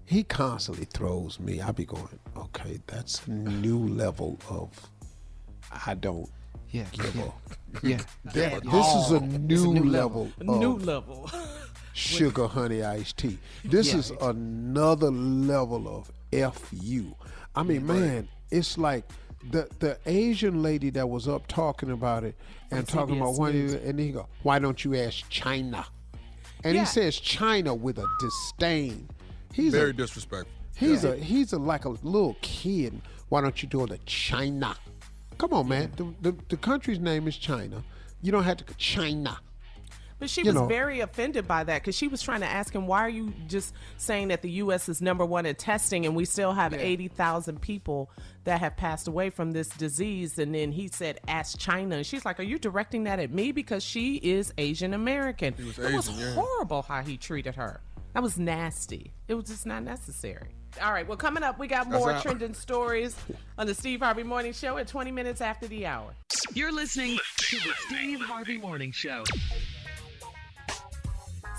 he constantly throws me. I be going, okay, that's a new level of I don't give a.
Yeah.
This is a new level.
New level.
Sugar honey iced tea. This is another level of FU. I mean, man, it's like the Asian lady that was up talking about it and talking about and he go, why don't you ask China? And he says China with a disdain. He's
very disrespectful.
He's like a little kid. Why don't you do it to China? Come on, man. The country's name is China. You don't have to go China.
But she was very offended by that because she was trying to ask him, why are you just saying that the U.S. is number one in testing and we still have 80,000 people that have passed away from this disease? And then he said, ask China. And she's like, are you directing that at me? Because she is Asian American. It was horrible how he treated her. That was nasty. It was just not necessary. All right, well, coming up, we got more trending stories on the Steve Harvey Morning Show at 20 minutes after the hour.
You're listening to the Steve Harvey Morning Show.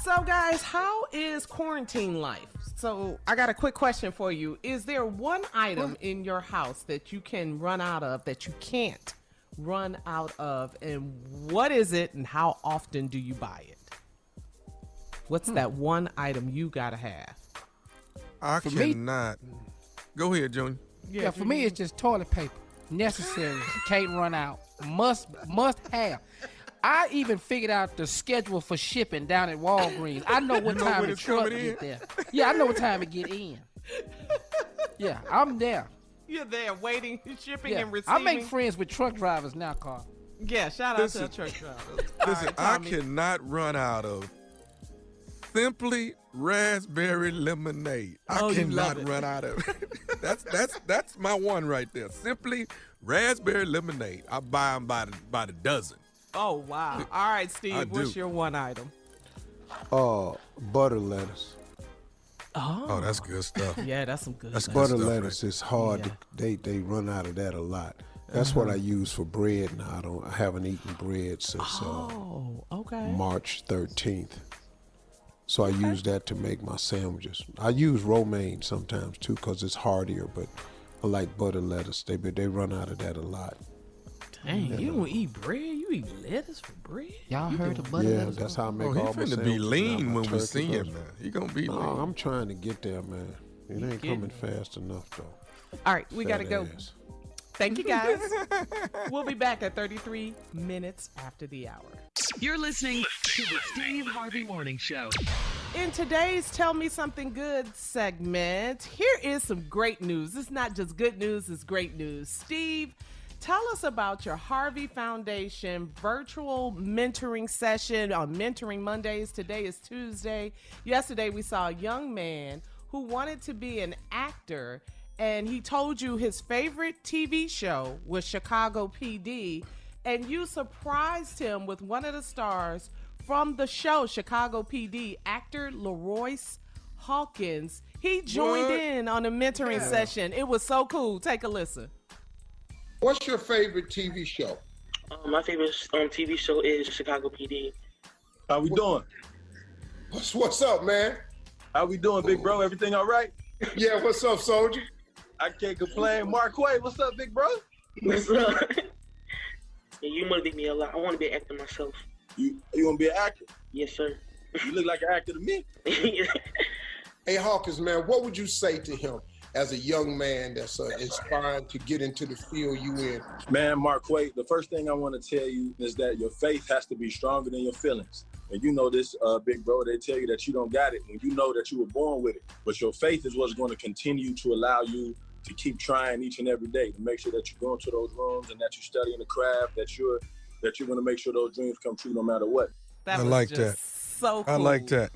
So, guys, how is quarantine life? So, I got a quick question for you. Is there one item in your house that you can run out of that you can't run out of? And what is it and how often do you buy it? What's that one item you got to have?
I cannot. Go ahead, Junior.
Yeah, for me, it's just toilet paper. Necessary. Can't run out. Must have. I even figured out the schedule for shipping down at Walgreens. I know what time the truck get there. Yeah, I know what time it get in. Yeah, I'm there.
You're there waiting, shipping and receiving.
I make friends with truck drivers now, Carl.
Yeah, shout out to the truck drivers.
Listen, I cannot run out of Simply Raspberry Lemonade. I cannot run out of it. That's my one right there. Simply Raspberry Lemonade. I buy them by the dozen.
Oh, wow. All right, Steve, what's your one item?
Butter lettuce.
Oh, that's good stuff.
Yeah, that's some good stuff.
Butter lettuce is hard. They run out of that a lot. That's what I use for bread now. I haven't eaten bread since March 13th. So I use that to make my sandwiches. I use romaine sometimes too because it's heartier, but I like butter lettuce. They run out of that a lot.
Dang, you don't eat bread? You eat lettuce for bread?
Y'all heard of butter lettuce?
Yeah, that's how I make all my sandwiches.
He's finna be lean when we see him, man. He gonna be lean.
I'm trying to get there, man. It ain't coming fast enough, though.
All right, we got to go. Thank you, guys. We'll be back at 33 minutes after the hour.
You're listening to the Steve Harvey Morning Show.
In today's Tell Me Something Good segment, here is some great news. It's not just good news, it's great news. Steve, tell us about your Harvey Foundation virtual mentoring session on Mentoring Mondays. Today is Tuesday. Yesterday, we saw a young man who wanted to be an actor, and he told you his favorite TV show was Chicago PD, and you surprised him with one of the stars from the show Chicago PD, actor LaRoyce Hawkins. He joined in on the mentoring session. It was so cool. Take a listen.
What's your favorite TV show?
My favorite TV show is Chicago PD.
How we doing?
What's up, man?
How we doing, big bro? Everything all right?
Yeah, what's up, soldier?
I can't complain. Marquay, what's up, big bro?
What's up? You motivate me a lot. I want to be an actor myself.
You want to be an actor?
Yes, sir.
You look like an actor to me.
Hey, Hawkins, man, what would you say to him as a young man that's inspiring to get into the field you in?
Man, Marquay, the first thing I want to tell you is that your faith has to be stronger than your feelings. And you know this, big bro, they tell you that you don't got it when you know that you were born with it. But your faith is what's going to continue to allow you to keep trying each and every day to make sure that you're going to those rooms and that you're studying the craft, that you're going to make sure those dreams come true no matter what.
I like that.
So cool.
I like that.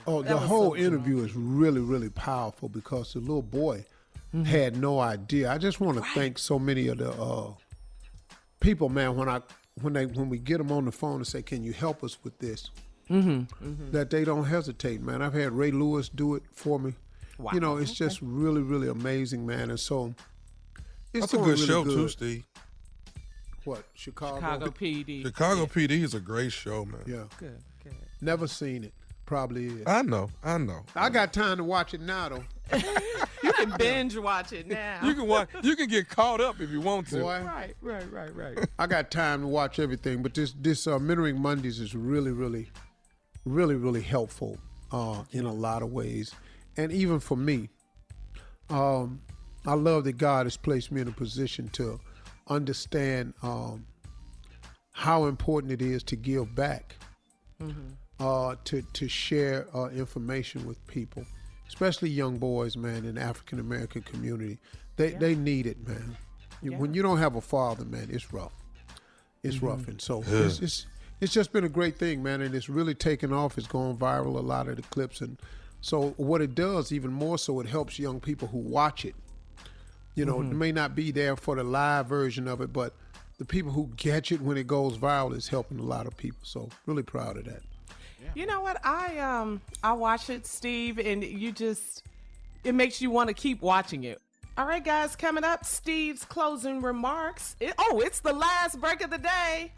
Oh, the whole interview is really, really powerful because the little boy had no idea. I just want to thank so many of the people, man. When we get them on the phone and say, "Can you help us with this?" That they don't hesitate, man. I've had Ray Lewis do it for me. Wow. You know, it's just really, really amazing, man. And so
that's a good show too, Steve.
What, Chicago
PD?
Chicago PD is a great show, man.
Yeah.
Good.
Never seen it. Probably is.
I know.
I got time to watch it now, though.
You can binge watch it now.
You can get caught up if you want to.
Boy.
Right.
I got time to watch everything, but this Mentoring Mondays is really, really, really, really helpful in a lot of ways. And even for me, I love that God has placed me in a position to understand how important it is to give back, to share information with people, especially young boys, man, in the African American community. They need it, man. When you don't have a father, man, it's rough. It's rough, and so it's just been a great thing, man, and it's really taken off. It's gone viral, a lot of the clips, and so what it does, even more so, it helps young people who watch it. You know, it may not be there for the live version of it, but the people who catch it when it goes viral is helping a lot of people. So really proud of that.
You know what? I watch it, Steve, and it makes you want to keep watching it. All right, guys, coming up, Steve's closing remarks. It's the last break of the day.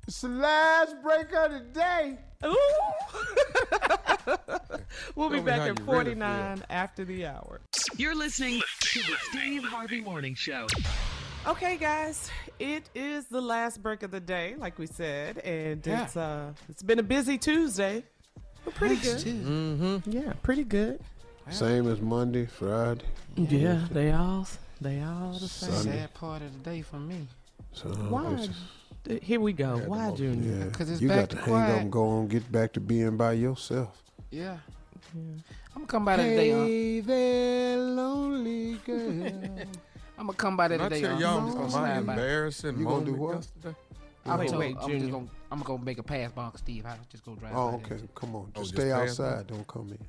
It's the last break of the day.
Ooh. We'll be back at 49 after the hour.
You're listening to the Steve Harvey Morning Show.
Okay, guys, it is the last break of the day, like we said, and it's been a busy Tuesday. But pretty good. Yeah, pretty good.
Same as Monday, Friday.
Yeah, they all the same.
Sad part of the day for me.
Why? Here we go. Why, Junior?
Because it's
you
back
got to
to
hang up
quiet.
and go on, get back to being by yourself.
Yeah. I'm gonna come by that today.
Hey there, lonely girl.
I'm gonna come by that today.
I tell y'all,
I'm just gonna
my
slide by.
embarrassing
You gonna do
moment
what?
yesterday.
I'm gonna make a pass by Uncle Steve. I'll just go drive.
Oh,
by
okay.
there.
Come on.
Oh,
Just
just
stay
pass
outside. Don't come in.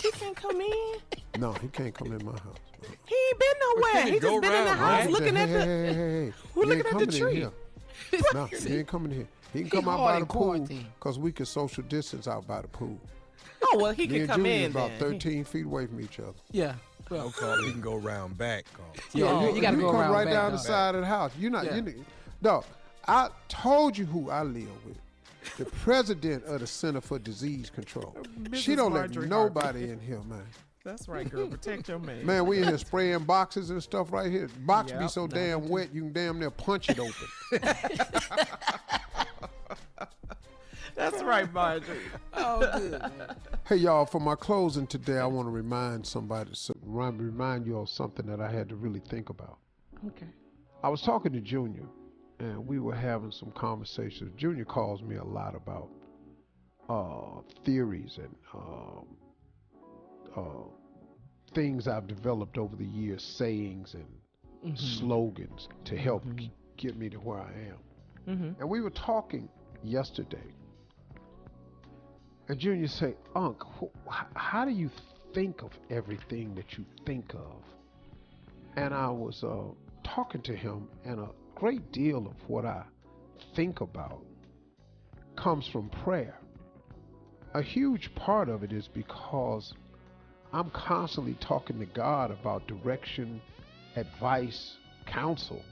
He can't come in.
No, he can't come in my house.
He ain't been nowhere. He just been in the house looking at the.
Hey.
We're
He
looking
ain't
at
coming
the
in
tree.
here. No, he ain't coming in here. He can
He
come out
hard
by
in
the pool
quarantine.
because we can social distance out by the pool.
Oh well, he
Me
can
and
come
Junior
in.
is about
then.
13 feet away from each other.
Yeah.
No, Carl, he can go around back, Carl.
Yeah, you gotta go
come
around
right
back,
down
dog.
the side of the house. You're not.
Yeah.
Dog, I told you who I live with. The president of the Center for Disease Control. She
Mrs.
don't
Marjorie
let nobody in here, man.
That's right, girl. Protect your man.
Man, we in here spraying boxes and stuff right here. Box be
Yep,
so
no,
damn wet you can damn near punch it open.
That's right, Marjorie.
Oh, good. Man.
Hey y'all, for my closing today, I want to remind you of something that I had to really think about.
Okay.
I was talking to Junior, and we were having some conversations. Junior calls me a lot about theories and things I've developed over the years, sayings and slogans to help get me to where I am. And we were talking yesterday, and Junior said, "Unc, how do you think of everything that you think of?" And I was talking to him, and a great deal of what I think about comes from prayer. A huge part of it is because I'm constantly talking to God about direction, advice, counsel.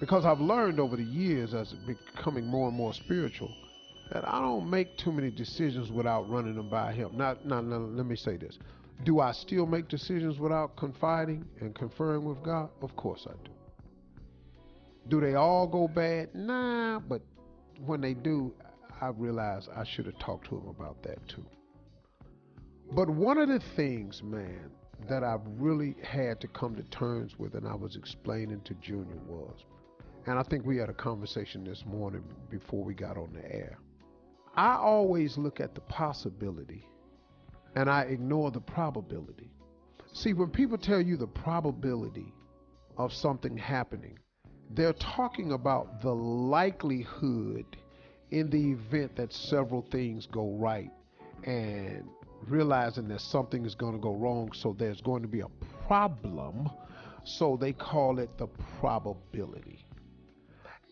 Because I've learned over the years, as becoming more and more spiritual, that I don't make too many decisions without running them by Him. Now, let me say this. Do I still make decisions without confiding and conferring with God? Of course I do. Do they all go bad? Nah, but when they do, I realize I should have talked to Him about that too. But one of the things, man, that I've really had to come to terms with, and I was explaining to Junior, was, and I think we had a conversation this morning before we got on the air, I always look at the possibility and I ignore the probability. See, when people tell you the probability of something happening, they're talking about the likelihood in the event that several things go right, and realizing that something is going to go wrong, so there's going to be a problem, so they call it the probability.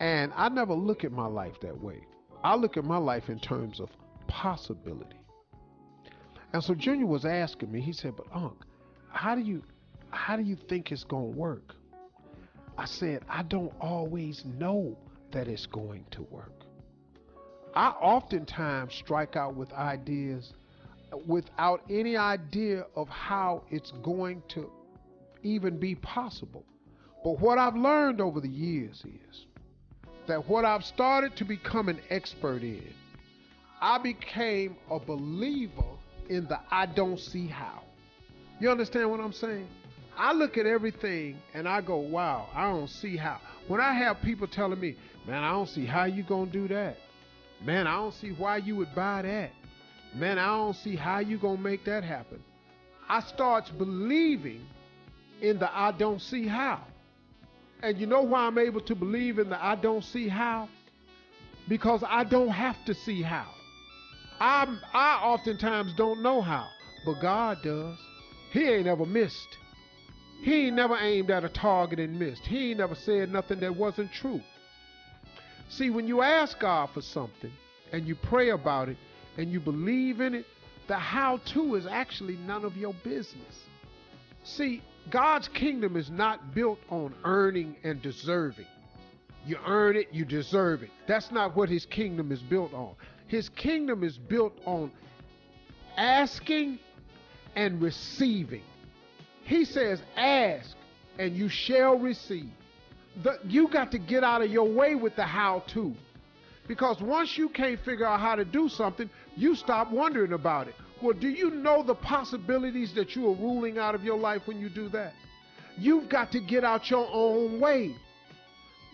And I never look at my life that way. I look at my life in terms of possibility. And so Junior was asking me, he said, "But Unc, how do you think it's going to work?" I said, "I don't always know that it's going to work. I oftentimes strike out with ideas without any idea of how it's going to even be possible. But what I've learned over the years is that what I've started to become an expert in, I became a believer in the I don't see how." You understand what I'm saying? I look at everything and I go, wow, I don't see how. When I have people telling me, man, I don't see how you gonna do that. Man, I don't see why you would buy that. Man, I don't see how you gonna make that happen. I start believing in the I don't see how. And you know why I'm able to believe in the I don't see how? Because I don't have to see how. I oftentimes don't know how, but God does. He ain't ever missed. He ain't never aimed at a target and missed. He ain't never said nothing that wasn't true. See, when you ask God for something and you pray about it and you believe in it, the how-to is actually none of your business. See, God's kingdom is not built on earning and deserving. You earn it, you deserve it. That's not what his kingdom is built on. His kingdom is built on asking and receiving. He says, ask and you shall receive. You got to get out of your way with the how-to. Because once you can't figure out how to do something, you stop wondering about it. Well, do you know the possibilities that you are ruling out of your life when you do that? You've got to get out your own way.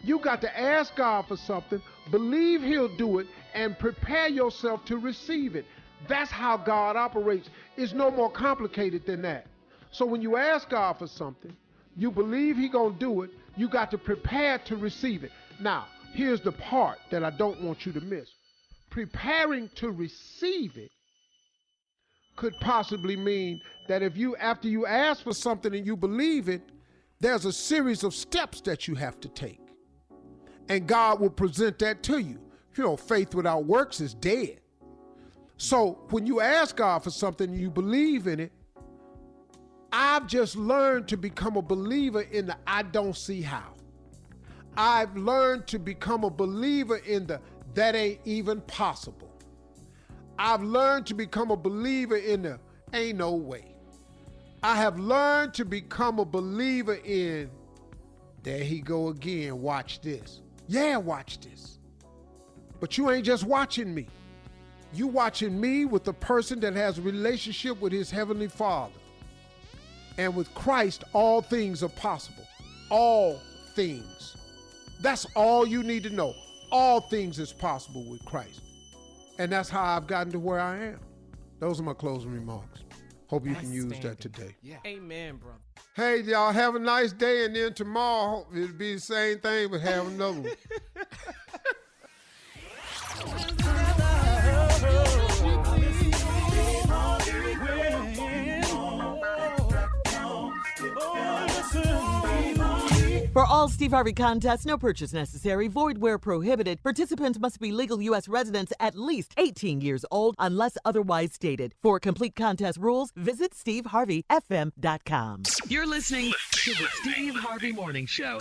You got to ask God for something, believe he'll do it, and prepare yourself to receive it. That's how God operates. It's no more complicated than that. So when you ask God for something, you believe he's going to do it, you got to prepare to receive it. Now, here's the part that I don't want you to miss. Preparing to receive it could possibly mean that after you ask for something and you believe it, there's a series of steps that you have to take. And God will present that to you. You know, faith without works is dead. So when you ask God for something and you believe in it, I've just learned to become a believer in the I don't see how. I've learned to become a believer in the that ain't even possible. I've learned to become a believer in the ain't no way. I have learned to become a believer in there he go again, watch this. Yeah, watch this. But you ain't just watching me. You watching me with the person that has a relationship with his heavenly Father. And with Christ, all things are possible. All things. That's all you need to know. All things is possible with Christ. And that's how I've gotten to where I am. Those are my closing remarks. Hope you can use that today.
Yeah. Amen, brother.
Hey, y'all, have a nice day. And then tomorrow, it'll be the same thing, but have another one.
For all Steve Harvey contests, no purchase necessary, void where prohibited. Participants must be legal U.S. residents at least 18 years old unless otherwise stated. For complete contest rules, visit SteveHarveyFM.com.
You're listening to the Steve Harvey Morning Show.